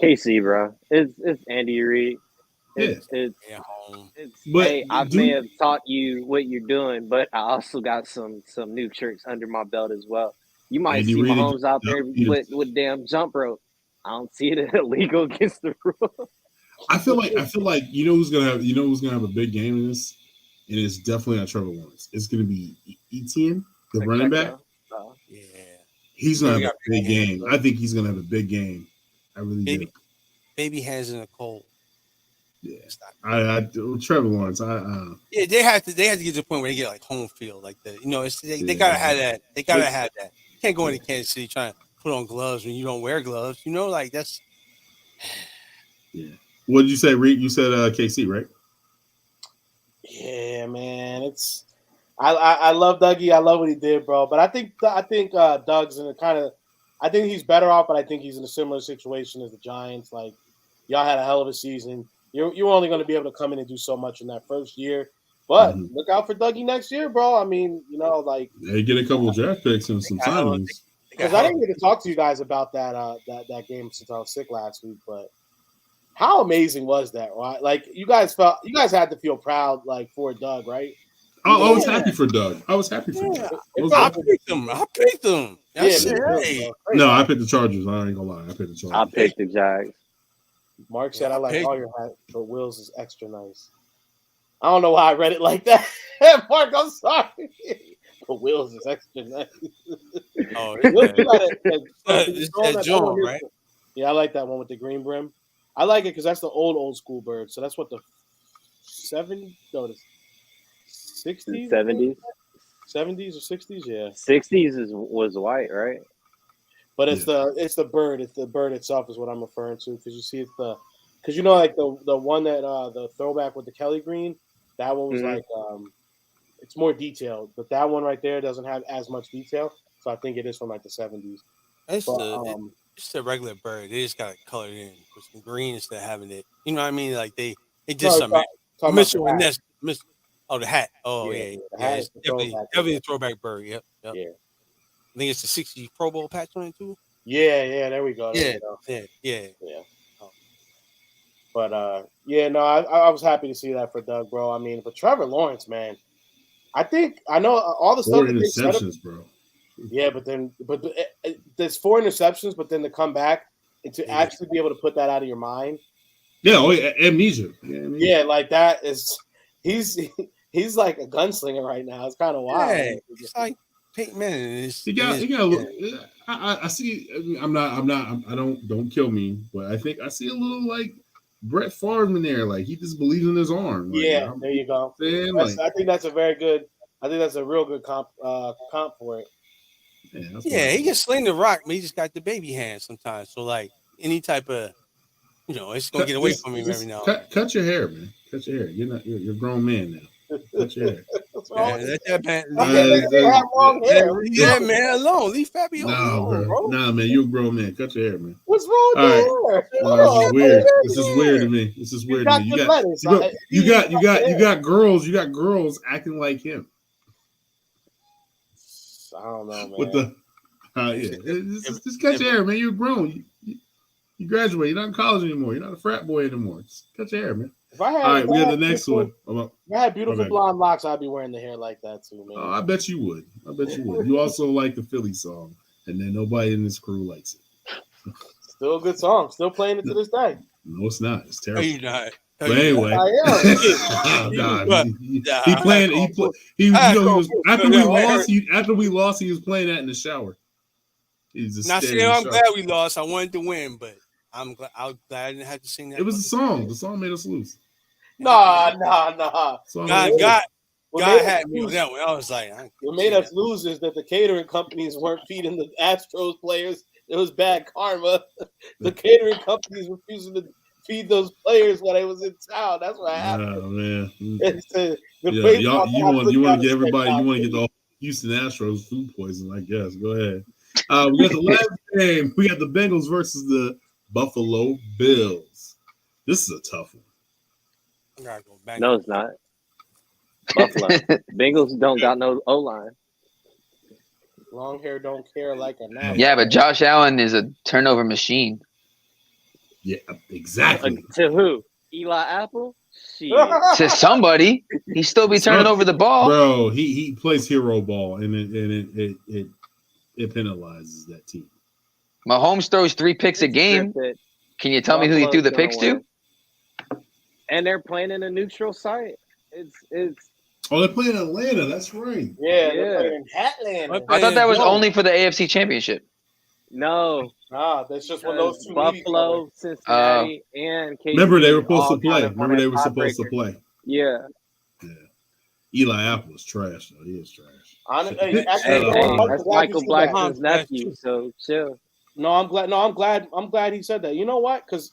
KC, bro. It's Andy Reid. I may have taught you what you're doing, but I also got some new tricks under my belt as well. You might see Mahomes out there with damn jump rope. I don't see it illegal against the rule. I feel like who's gonna have a big game in this, and it's definitely not Trevor Lawrence. It's gonna be Etienne, the running back. Yeah, he's gonna have a big game. I think he's gonna have a big game. I really do. Baby hands in a cold. Yeah, Trevor Lawrence. Yeah, they have to get to the point where they get like home field, like that. They gotta have that. They gotta have that. You can't go into Kansas City trying to put on gloves when you don't wear gloves. Like that's. Yeah. What did you say, Reed? You said KC, right? Yeah, man. I love Dougie. I love what he did, bro. But I think Doug's in a kind of. I think he's better off, but I think he's in a similar situation as the Giants. Like, y'all had a hell of a season. You're only going to be able to come in and do so much in that first year. But look out for Dougie next year, bro. I mean, they get a couple of draft picks and some signings. Because I didn't get to talk to you guys about that game since I was sick last week. But how amazing was that, right? Like, you guys had to feel proud, like, for Doug, right? I was happy for Doug. I was happy for Doug. I picked him. No, I picked the Chargers. I ain't gonna lie. I picked the Chargers. I picked the Jags. Mark said, I like all your hats, but Will's is extra nice. I don't know why I read it like that. Mark, I'm sorry. But Will's is extra nice. Oh, it's that John, right? Yeah, I like that one with the green brim. I like it because that's the old school bird. So that's what the 60s? 70s? 70s or 60s, yeah. 60s was white, right? But it's the bird. It's the bird itself is what I'm referring to, because you see because like the one that the throwback with the Kelly green, that one was like it's more detailed, but that one right there doesn't have as much detail. So I think it is from like the 70s. It's a regular bird. They just got it colored in with some green instead of having it. You know what I mean? Like they did something. Mitchell and Ness. Oh, the hat. Oh, yeah. It's definitely a throwback bird. Yep. Yeah. I think it's the 60 Pro Bowl patch on it too. Yeah. There we go. Yeah. Oh. But I was happy to see that for Doug, bro. I mean, but Trevor Lawrence, man, I know all the stuff. 4 interceptions, bro. Yeah, but there's 4 interceptions, but then to come back and to actually be able to put that out of your mind. Yeah, amnesia. Yeah, like that is he's like a gunslinger right now. It's kind of wild. Yeah, it's like Peyton Manning. He got a little. I see. I don't kill me, but I think I see a little like Brett Favre in there. Like he just believes in his arm. Like, yeah, there you go. I think that's a very good. I think that's a real good comp for it. Yeah, he can sling the rock, but he just got the baby hand sometimes. So like any type of, it's gonna get away from him every now and then. Cut your hair, man. Cut your hair. You're a grown man now. Cut your hair. Let that man have long hair. Leave that man alone. Leave Fabio alone, bro. Nah, man, you're a grown man. Cut your hair, man. What's wrong with hair? This is weird. This is weird to me. This is weird to me. You got girls. You got girls acting like him. I don't know, man. With the Just catch your hair, man. You're grown. You graduate. You're not in college anymore. You're not a frat boy anymore. Just cut your hair, man. All right, we got the next one. If I had beautiful blonde locks, I'd be wearing the hair like that too, man. Oh, I bet you would. You also like the Philly song, and then nobody in this crew likes it. Still a good song. Still playing it to this day. No, it's not. It's terrible. No, you're not. But anyway, I am. he playing. After we lost, he was playing that in the shower. He's just not saying I'm glad we lost. I wanted to win, but I'm glad I didn't have to sing that. It was a song. The song made us lose. Nah. God had me on that one. I was like, what made us lose is that the catering companies weren't feeding the Astros players. It was bad karma. The catering companies refusing to feed those players while they was in town. That's what happened. Oh man. You want to get everybody. You want to get the Houston Astros food poison, I guess. Go ahead. We got the last game. We got the Bengals versus the Buffalo Bills. This is a tough one. No, it's not. Buffalo. Bengals don't got no O-line. Long hair don't care like a now. Yeah, but Josh Allen is a turnover machine. Yeah, exactly. To who? Eli Apple? To somebody. He still be turning over the ball. Bro, he plays hero ball, and it penalizes that team. Mahomes throws 3 picks a game. Can you tell me who he threw the picks to? And they're playing in a neutral site. It's. Oh, they're playing in Atlanta. That's right. Yeah, they're playing in Atlanta. I thought that was only for the AFC Championship. No. That's just when those two Buffalo, Cincinnati, and KC. Remember, they were supposed to play. Yeah. Eli Apple is trash, though. He is trash. That's Michael Blackson's nephew, so chill. No, I'm glad he said that. You know what? Because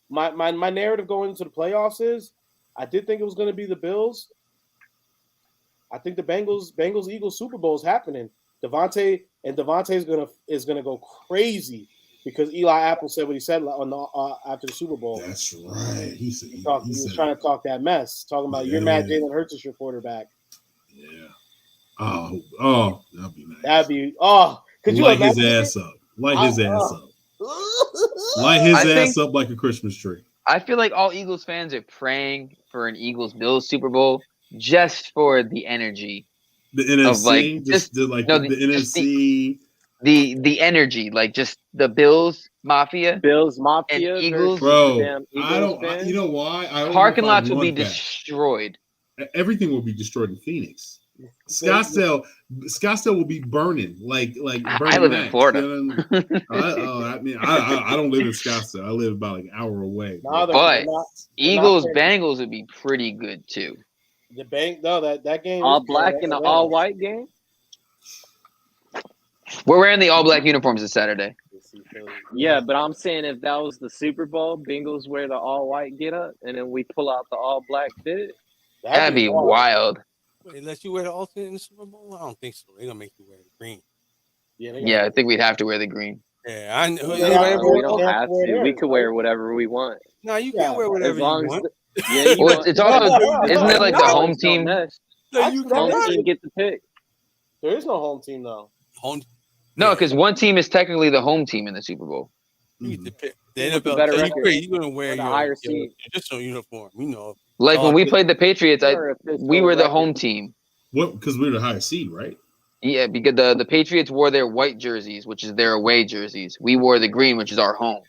my narrative going into the playoffs is I did think it was going to be the Bills. I think the Bengals Eagles Super Bowl is happening. Devontae is gonna go crazy because Eli Apple said what he said after the Super Bowl. That's right. He was trying to talk that mess, talking about you're mad Jalen Hurts is your quarterback. Yeah. Oh, that'd be nice. Could you light his ass up? Light his ass up. Light his ass up like a Christmas tree. I feel like all Eagles fans are praying for an Eagles-Bills Super Bowl just for the energy. The NFC, the NFC, the energy, like just the Bills Mafia, and Eagles. Bro, I don't. You know why? Parking lots will be destroyed. Everything will be destroyed in Phoenix. Scottsdale will be burning like. I live in Florida. I don't live in Scottsdale. I live about an hour away. But Eagles Bengals would be pretty good too. That game all black and an all white game. We're wearing the all black uniforms this Saturday. Yeah, but I'm saying if that was the Super Bowl, Bengals wear the all white get up, and then we pull out the all black fit. That'd be wild. Wait, unless you wear the alternate in the Super Bowl, I don't think so. They're gonna make you wear the green. Yeah, I think we'd have to wear the green. Yeah, I know. We don't have to. We could wear whatever we want. No, you can wear whatever you want. Well, it's also isn't it like the home team? Home team get the pick. There is no home team though. No, because one team is technically the home team in the Super Bowl. You get the pick. The NFL, you're gonna wear your higher seed, traditional uniform. You know, like when we played the Patriots, we were the home team. What? Because we were the higher seed, right? Yeah, because the Patriots wore their white jerseys, which is their away jerseys. We wore the green, which is our home.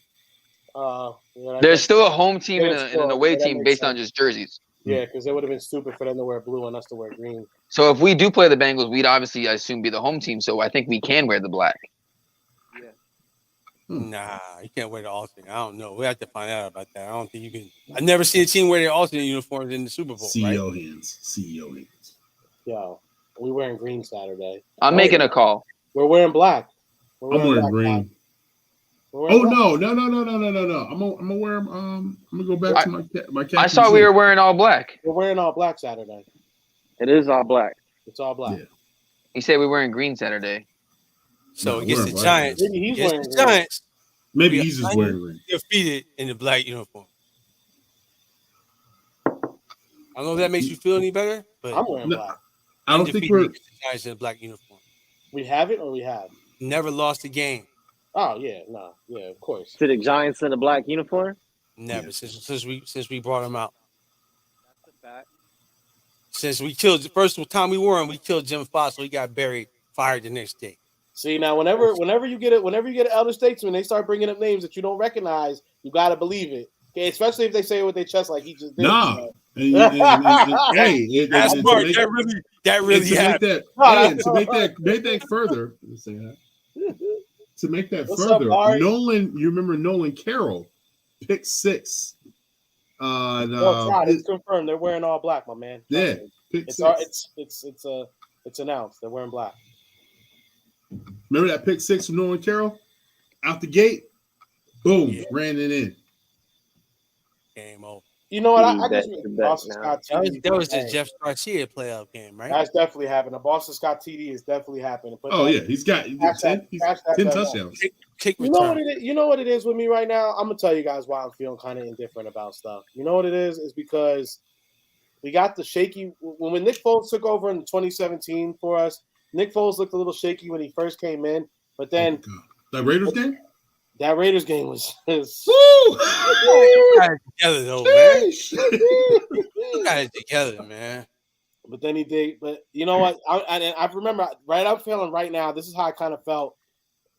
There's still a home team and an away team based on just jerseys. Yeah, because it would have been stupid for them to wear blue and us to wear green. So if we do play the Bengals, we'd obviously, I assume, be the home team. So I think we can wear the black. Yeah. Nah, you can't wear the alternate. I don't know. We have to find out about that. I don't think you can. I've never seen a team wear their alternate uniforms in the Super Bowl. CEO hands. Yo, we wearing green Saturday. I'm making a call. We're wearing black. I'm wearing green. Oh no! I'm gonna wear. I'm gonna go back to my captain. I saw we were wearing all black. We're wearing all black Saturday. It is all black. It's all black. Yeah. He said we're wearing green Saturday. So against the Giants. Maybe he's wearing the Giants. Maybe he's just wearing green. Defeated in the black uniform. I don't know if that makes you feel any better, but I'm wearing black. I don't think we're the Giants in a black uniform. We have it or we have. Never lost a game. Oh yeah, no, yeah, of course. To the Giants in a black uniform? Never since we brought him out. That's a fact. Since we killed the first time we wore him, we killed Jim Fox, so he got fired the next day. See now, whenever you get an elder statesman, they start bringing up names that you don't recognize. You gotta believe it, okay? Especially if they say it with their chest like he just did. Nah. So. Hey, That's smart. That really happened. To make that further, to make that What's further, up, Nolan, you remember Nolan Carroll, pick 6. It's confirmed. They're wearing all black, my man. Yeah, pick 6. It's announced. They're wearing black. Remember that pick 6 from Nolan Carroll? Out the gate, boom, ran it in. Game over. You know what? I guess Boston Scott TD. That was the Jeff Garcia playoff game, right? That's definitely happened. The Boston Scott TD is definitely happening. He's got 10 touchdowns. You know what it is with me right now? I'm gonna tell you guys why I'm feeling kind of indifferent about stuff. You know what it is? Is because we got the shaky when Nick Foles took over in 2017 for us. Nick Foles looked a little shaky when he first came in, but then that Raiders game. That Raiders game was together though, man. Got it together, man. But then he did. But you know what? I remember right. I'm feeling right now. This is how I kind of felt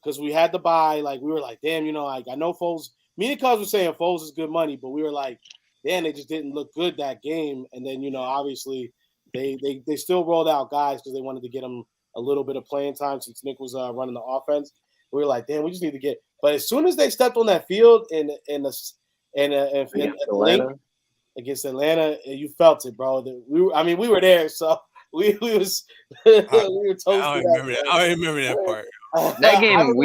because we had to buy. Like we were like, damn, you know, like I know Foles. Me and Cuz were saying Foles is good money, but we were like, damn, they just didn't look good that game. And then obviously they still rolled out guys because they wanted to get them a little bit of playing time since Nick was running the offense. We were like, damn, we just need to get. But as soon as they stepped on that field against Atlanta, you felt it, bro. We were there, so we were toast. I don't remember that part. That game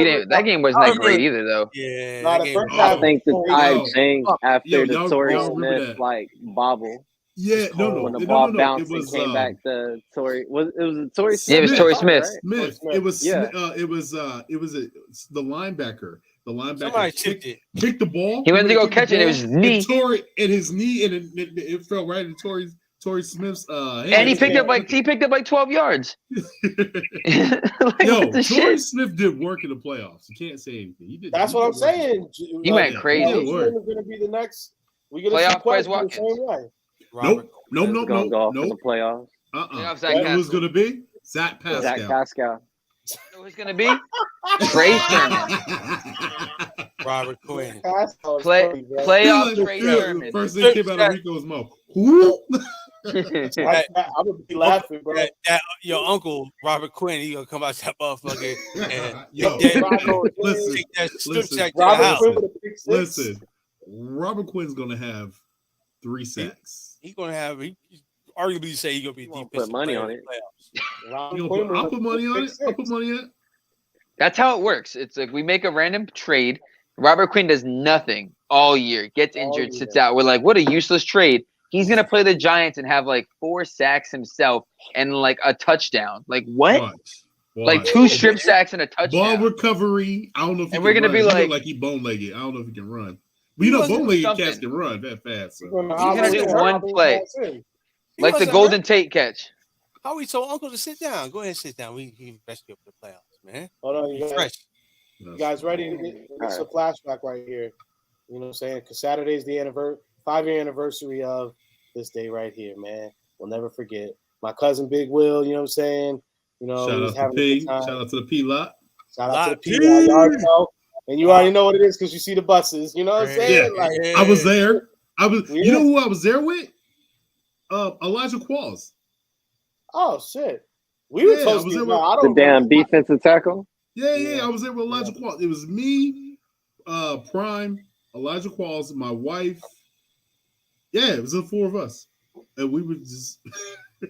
wasn't that great either, though. Yeah, I think the tide changed after the Torrey Smith bobble. Yeah, when the ball bounced and came back to Torrey. It was Torrey Smith. Yeah, it was Torrey Smith. Right? Smith. It was the linebacker. The linebacker somebody kicked the ball. He went to go catch it. It was his knee. His knee, and it fell right in Torrey Smith's hand. And he picked up like 12 yards. Torrey Smith did work in the playoffs. You can't say anything. He did. That's what I'm saying. He went crazy. He's going to be the next. We're going to see playoff Watkins. Nope. The playoffs. You know who's going to be? Zach Pascal. You know who's going to be? Trey Sermon. Robert Quinn. Playoff Trey Sermon. First thing came out of Rico's mouth. Who? I would be laughing, bro. Your uncle Robert Quinn, he gonna come out that motherfucker and listen. Robert Quinn's gonna have 3 sacks. He's gonna have. He arguably say he's gonna be defensive. Put money on it. I'll put money on it. That's how it works. It's like we make a random trade. Robert Quinn does nothing all year, gets injured, sits out. We're like, what a useless trade. He's going to play the Giants and have like 4 sacks himself and like a touchdown. Like what? Watch. Like 2 strip sacks and a touchdown. Ball recovery. I don't know if he and we're going to be like he bone-legged. I don't know if he can run. But bone-legged cats can run that fast. So. He's going to do one play. Like the Golden Tate catch. How we told Uncle to sit down? Go ahead and sit down. We rescue up the playoffs, man. Hold on, you guys ready to get a flashback right here? You know what I'm saying? Because Saturday's the 5-year anniversary of this day right here, man. We'll never forget. My cousin Big Will, you know what I'm saying? Shout out to the P lot. Shout out to the P lot. You already know. And you already know what it is because you see the buses. You know what I'm saying? Yeah. I was there. You know who I was there with? Elijah Qualls. Oh shit. We were toasting. The damn defensive tackle. Yeah. I was there with Elijah Qualls. It was me, Prime, Elijah Qualls, my wife. Yeah, it was the 4 of us, and we would just.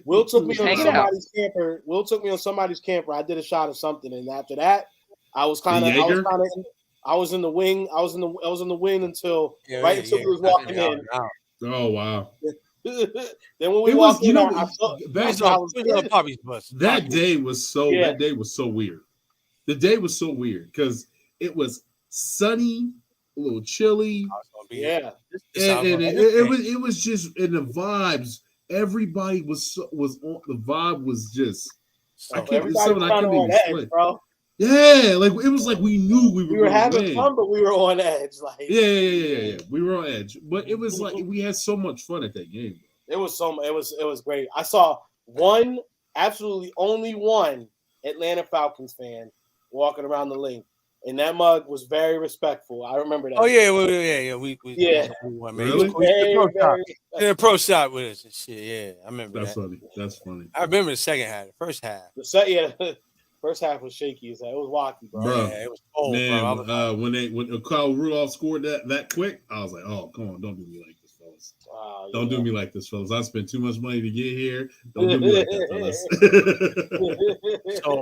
Will took me on somebody's camper. Will took me on somebody's camper. I did a shot of something, and after that, I was in the wing. I was in the wing until he was walking in. Oh wow. Then when we walked in, that day was so weird. The day was so weird because it was sunny, a little chilly. Yeah, and it was just in the vibes. Everybody was on the vibe was just. I can't even explain. Bro. Yeah, like it was like we knew we We were were going to having win. fun, but we were on edge. Like Yeah. We were on edge, but it was like we had so much fun at that game. it was great. I saw absolutely only one Atlanta Falcons fan walking around the link, and that mug was very respectful. I remember that. Oh yeah, we Yeah. man. Really? Yeah, pro shot with us and shit. Yeah, I remember That's that. funny. That's funny. I remember the second half, the first half. First half was shaky. It was wacky, bro. Bro, Yeah, it was cold, man, bro. When Kyle Rudolph scored that quick, I was like, oh, come on, don't do me like this, fellas. Don't do me like this, fellas. I spent too much money to get here. Don't do me like that, fellas.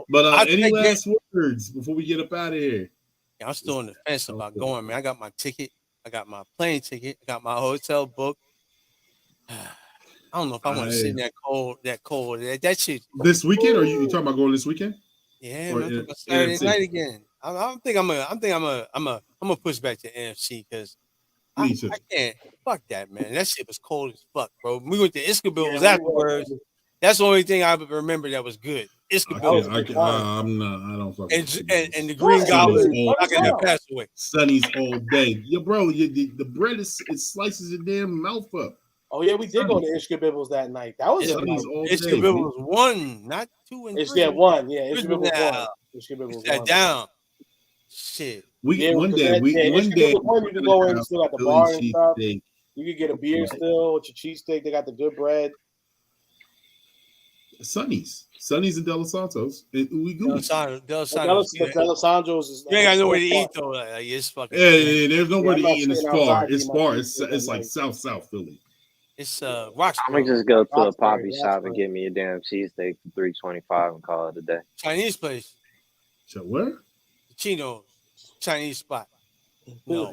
But any last words before we get up out of here? Yeah, I'm still on the fence about going, man. I got my ticket. I got my plane ticket. I got my hotel booked. I don't know if I want to sit in that cold. That shit. This weekend, or you talking about going this weekend? Yeah, man. Saturday night again. I think I'm gonna push back to NFC because I can't. Fuck that, man. That shit was cold as fuck, bro. We went to Iskabil's afterwards. That's the only thing I remember that was good. Iskabil. I don't fuck. And the Green Goblin not gonna pass away. Sunny's all day, bro. The bread it slices your damn mouth up. Oh yeah, we did go to Ishkabibble's that night. That was Ishkabibble's 1, not 2 and 3. Yeah, 1. Yeah, Ishkabibble's 1. Ishkabibble's 1. Down. Shit. One day you can go in still at the bar and stuff. You could get a beer still with your cheesesteak. They got the good bread. Sonny's and Delos Santos. We go. Delos Santos is. You ain't got nowhere to eat though. Like, it's fucking. Yeah, there's nowhere to eat, and it's far. It's far. It's like South Philly. It's Roxborough. I'm gonna just go to a poppy shop and get me a damn cheesesteak for $3.25 and call it a day. Chinese place. So where? Chino's Chinese spot. No,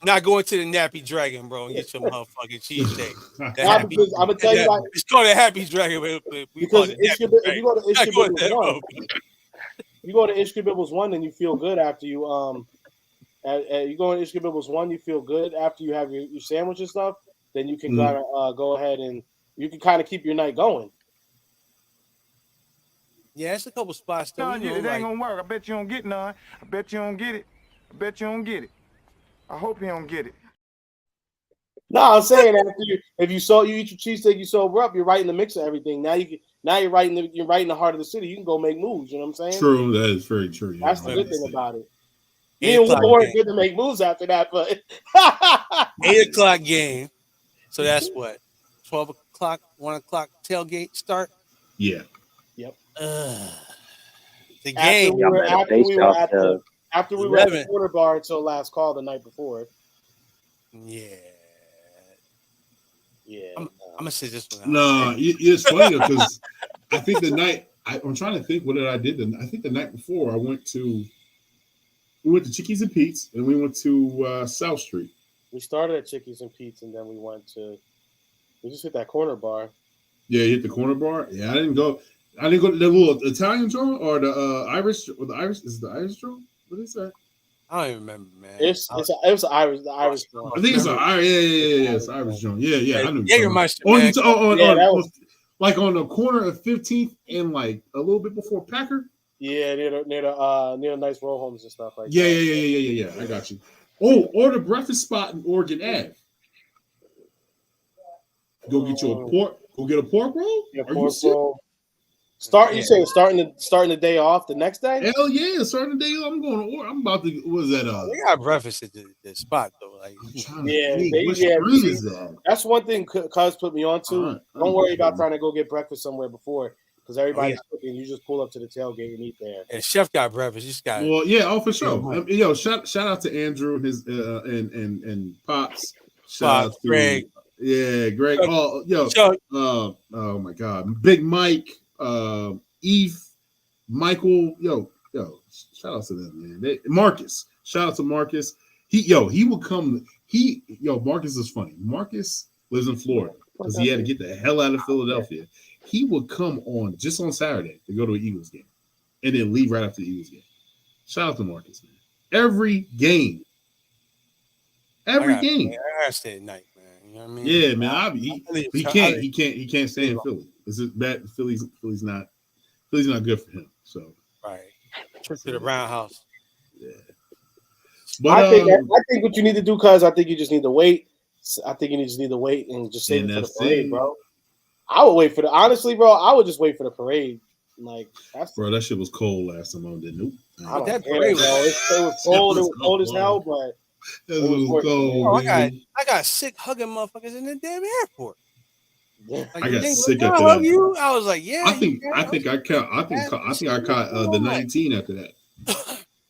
not going to the Nappy Dragon, bro, and get your motherfucking cheesesteak. I'm gonna tell you why. It's called a Happy Dragon, because if you go to Ishkabibble's 1, you go to Ishkabibble's 1, and you feel good after you you go to Ishkabibble's 1, you feel good after you have your sandwich and stuff. Then you can go ahead and you can kind of keep your night going. Yeah, it's a couple spots. Though, it ain't gonna work. I bet you don't get none. I bet you don't get it. I hope you don't get it. No, I'm saying if you eat your cheesesteak, you sober up. You're right in the mix of everything. Now you're right in the heart of the city. You can go make moves. You know what I'm saying? True, that is very true. Yeah, that's the good thing about it. We weren't good to make moves after that, but 8 o'clock game. So that's what 12 o'clock, 1 o'clock tailgate start. Yeah. Yep. The game. After we were at the quarter bar until last call the night before. Yeah. I'm gonna say this one. No, it's funny because I think the night I'm trying to think what did I did. I think the night before we went to Chickies and Pete's and we went to South Street. We started at Chickies and Pete's and then we just hit that corner bar. Yeah, you hit the corner bar. Yeah, I didn't go to the little Italian joint or the Irish. Or the Irish is the Irish joint. What is that? I don't even remember, man. It was the Irish joint. I think it's an Irish. Yeah. It's Irish joint. Yeah. I knew. Jägermeister, like on the corner of 15th and like a little bit before Packer. Yeah, near the nice row homes and stuff like that. Yeah. I got you. Oh, or the breakfast spot in Oregon Ave. Go get you a pork. Go get a pork roll. Yeah, pork roll. You say starting the day off the next day? Hell yeah, starting the day off. I'm going to order. I'm about to. What is that? They got breakfast at the spot though. Like, that's one thing Cuz put me on to. Don't worry about trying to go get breakfast somewhere before because everybody's cooking. You just pull up to the tailgate and eat there. And Chef got breakfast. You just got. Well, yeah, for sure. Yo, shout out to Andrew and his and Pops. Shout out to Greg. Yeah, Greg. Oh my God, Big Mike. Eve, Michael, yo, shout out to them, man. Marcus, shout out to Marcus. He will come. Marcus is funny. Marcus lives in Florida because he had to get the hell out of Philadelphia. He would come on just on Saturday to go to an Eagles game and then leave right after the Eagles game. Shout out to Marcus, man. Every game. I gotta stay at night, man. You know what I mean? Yeah, man. He can't stay in Philly. Is it bad? Philly's not good for him. So right. Trip to the Brown House. Yeah. But I think what you need to do, cuz I think you just need to wait. I think you just need to wait and just save it for the parade, bro. I would wait for the honestly, bro. I would just wait for the parade. Like that shit was cold last time I did. Nope. I don't care, bro. It was cold. It was cold as hell, but it was cold. Bro, I got sick hugging motherfuckers in the damn airport. Like, I got sick after that. You? I was like, yeah. I think I caught the 19 after that.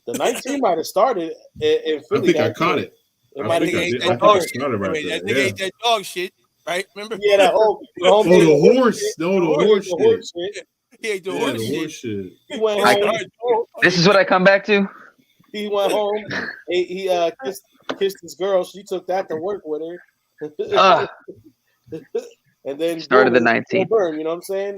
The 19 might have started in Philly. I think I caught it. I think I started right there. That nigga ate that dog shit, right? Remember? Yeah, that whole the horse. No, the horse shit. He ate the horse shit. He went home. This is what I come back to. He went home. He kissed his girl. She took that to work with her. And then started the 19th. Burn, you know what I'm saying?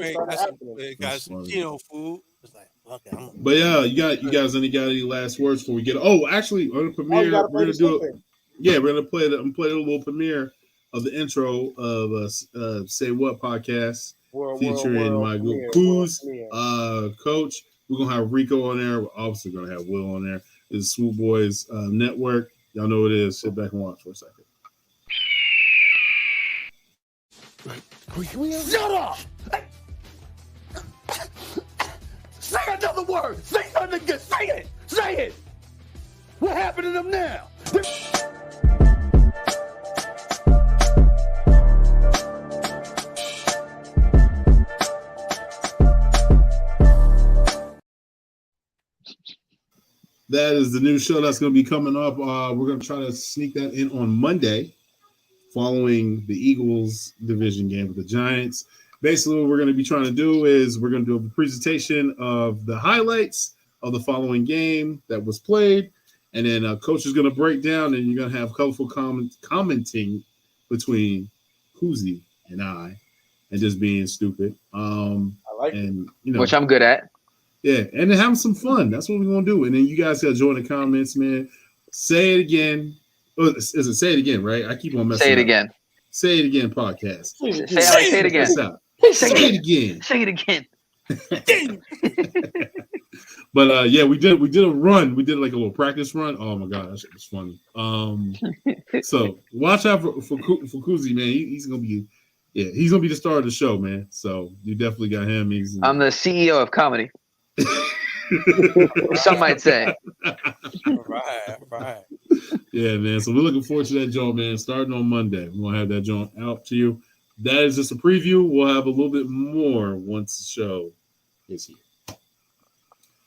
Got some Gino food. It's like, okay, but yeah, you guys got any last words before we get? Oh, actually, on the premiere, we're gonna do it. Yeah, we're gonna play a little premiere of the intro of Say What podcast featuring my good coach. We're gonna have Rico on there. We're obviously gonna have Will on there. This is Swoop Boys Network. Y'all know what it is. Sit back and watch for a second. Shut up! Say another word! Say something good! Say it! Say it! What happened to them now? That is the new show that's going to be coming up. We're going to try to sneak that in on Monday, following the Eagles division game with the Giants. Basically, what we're going to be trying to do is we're going to do a presentation of the highlights of the following game that was played, and then coach is going to break down, and you're going to have colorful commenting between Kuzi and I, and just being stupid. I like and which I'm good at. Yeah, and then having some fun. That's what we're going to do. And then you guys got to join the comments, man. Say it again. Oh, is it say it again, right? I keep on messing up. Say it again. Say it again, podcast. Say it again. Say it again. Say it again. But yeah, we did a run. We did like a little practice run. Oh my gosh, it was funny. So watch out for Kuzi, man. He's gonna be the star of the show, man. So you definitely got him. I'm the CEO of comedy. Some might say. Right. Yeah, man. So we're looking forward to that joint, man. Starting on Monday, we're gonna have that joint out to you. That is just a preview. We'll have a little bit more once the show is here.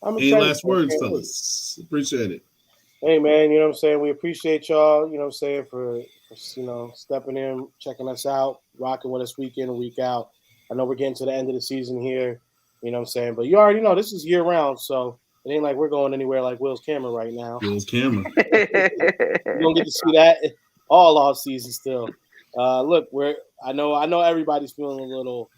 Any last words, fellas? Appreciate it. Hey, man, you know what I'm saying? We appreciate y'all, you know what I'm saying, for stepping in, checking us out, rocking with us week in and week out. I know we're getting to the end of the season here, you know what I'm saying? But you already know this is year round, so it ain't like we're going anywhere like Will's camera right now. Will's camera. You don't get to see that all off season still. Look, I know everybody's feeling a little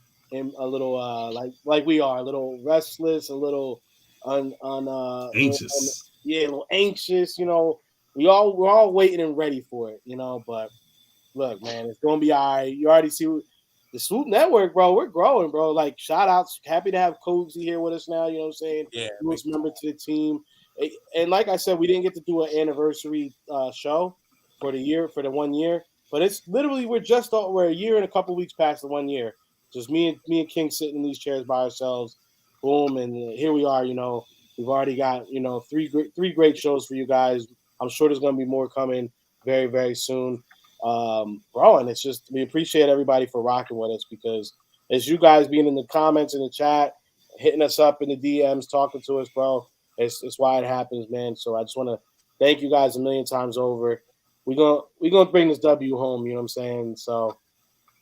like we are, a little restless, a little anxious. A little anxious. You know, we're all waiting and ready for it. You know, but look, man, it's gonna be all right. You already see the Swoop Network, bro. We're growing, bro. Like, shout outs. Happy to have Cozy here with us now. You know what I'm saying? Yeah. Newest member to the team. And like I said, we didn't get to do an anniversary show for the 1 year. But it's literally we're a year and a couple weeks past the 1 year. Just me and King sitting in these chairs by ourselves. Boom, and here we are. You know, we've already got three great shows for you guys. I'm sure there's going to be more coming very, very soon, bro. And it's just we appreciate everybody for rocking with us because it's you guys being in the comments in the chat, hitting us up in the DMs, talking to us, bro. It's why it happens, man. So I just want to thank you guys a million times over. We're gonna bring this W home, you know what I'm saying? So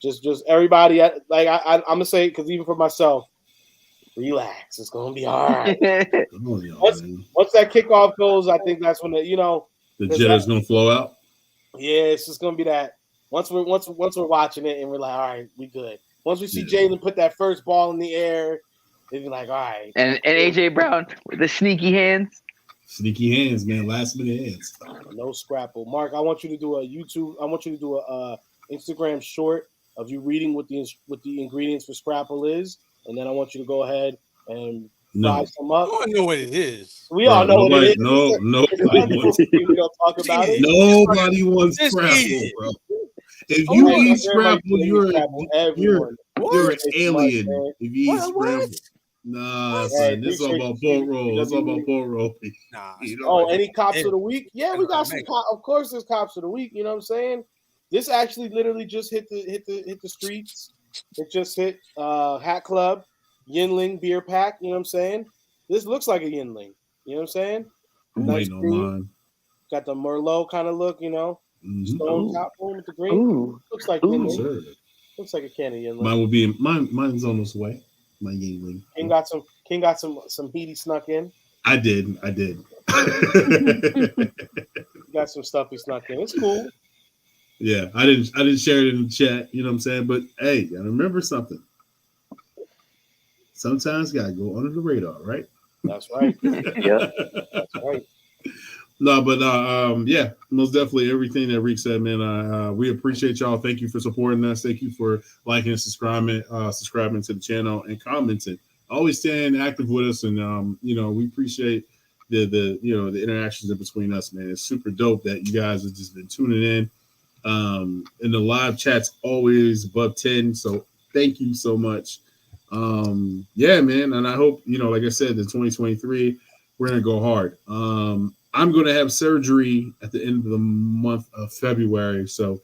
just everybody, like I'm gonna say, because even for myself, relax. It's gonna be all right. Once that kickoff goes, I think that's when the jitter's gonna flow out. Yeah, it's just gonna be that. Once we're watching it and we're like, all right, we good. Once we see Jalen put that first ball in the air, they'd be like, all right. And AJ Brown with the sneaky hands. Sneaky hands, man. Last minute hands. No scrapple. Mark, I want you to do a Instagram short of you reading what the ingredients for scrapple is, and then I want you to go ahead and fry some up. I don't know what it is. We all know what it is. Nobody wants. We don't talk about it. Nobody wants Just scrapple, eat it. bro. If you eat scrapple, you're an alien. If you eat scramble, nah, son, this is all about pork roll. It's all about pork roll. Nah. Any cops of the week? Yeah, we got some. Of course, there's cops of the week. You know what I'm saying? This actually literally just hit the streets. It just hit Hat Club, Yinling beer pack. You know what I'm saying? This looks like a Yinling. You know what I'm saying? I'm waiting on mine. Got the Merlot kind of look, you know. Stone top one with the green. Looks like Yinling. Sure. Looks like a can of Yinling. Mine will be mine's on its way. My Yingling. King got some heat he snuck in. I did. Got some stuff he snuck in. It's cool. Yeah, I didn't share it in the chat, you know what I'm saying? But hey, gotta remember something. Sometimes gotta go under the radar, right? That's right. Yeah. That's right. No, but yeah, most definitely everything that Reek said, man. We appreciate y'all. Thank you for supporting us. Thank you for liking and subscribing to the channel and commenting. Always staying active with us, and we appreciate the interactions in between us, man. It's super dope that you guys have just been tuning in. And the live chat's always above 10. So thank you so much. Yeah, man. And I hope, like I said, in 2023, we're going to go hard. I'm going to have surgery at the end of the month of February. So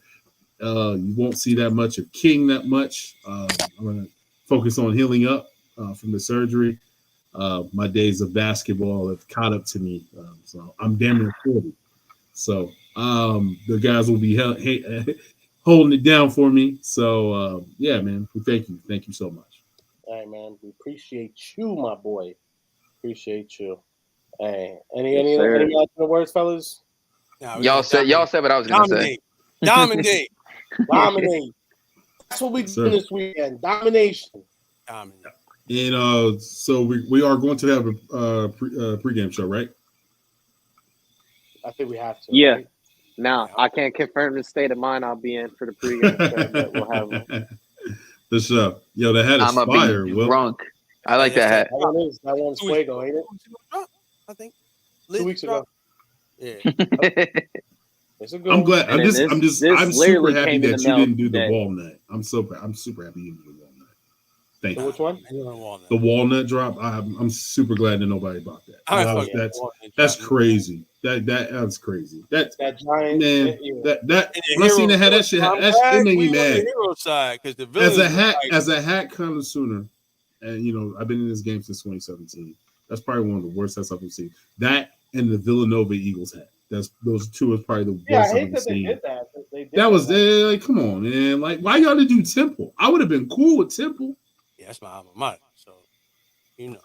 you won't see that much of King that much. I'm going to focus on healing up from the surgery. My days of basketball have caught up to me. So I'm damn near 40. So the guys will be holding it down for me. So yeah, man. Thank you so much. All right, man. We appreciate you, my boy. Appreciate you. Hey, any last words, fellas? No, y'all said what I was gonna say. Dominate. That's what we do this weekend. Domination. And so we are going to have a pregame show, right? I think we have to. Yeah. Right? Now I can't confirm the state of mind I'll be in for the pregame show, but we'll have one. The show. Yo, that hat is fire. I'm drunk. I like that hat. That one's Fuego, ain't it? I think 2 weeks ago. Yeah. It's a good I'm glad. I'm super happy that you didn't do the today. walnut. I'm super happy you didn't do the walnut. Thank you. Which one? The walnut drop. I'm super glad that nobody bought that. That's crazy. That's crazy. That giant man. That when I seen that hat, that shit made me mad. Hero side, because the as a hat connoisseur, and I've been in this game since 2017. That's probably one of the worst hats I've ever seen. That and the Villanova Eagles hat. Those two is probably the worst I I've hate ever that seen. they did that. That was like, come on, man. Like, why y'all didn't do Temple? I would have been cool with Temple. Yeah, that's my alma mater. So,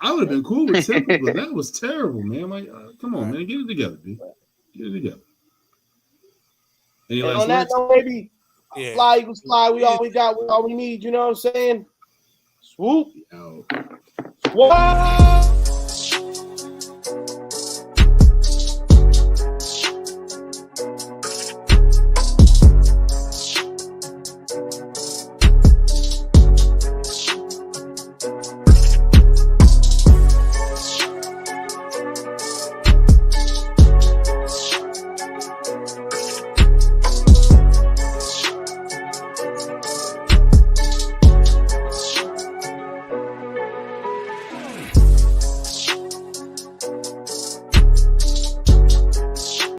I would have been cool with Temple, but that was terrible, man. Like, come on, man. Get it together, dude. Get it together. And on that note, baby, fly, Eagles, fly. We all we need. You know what I'm saying? Swoop. Out. What?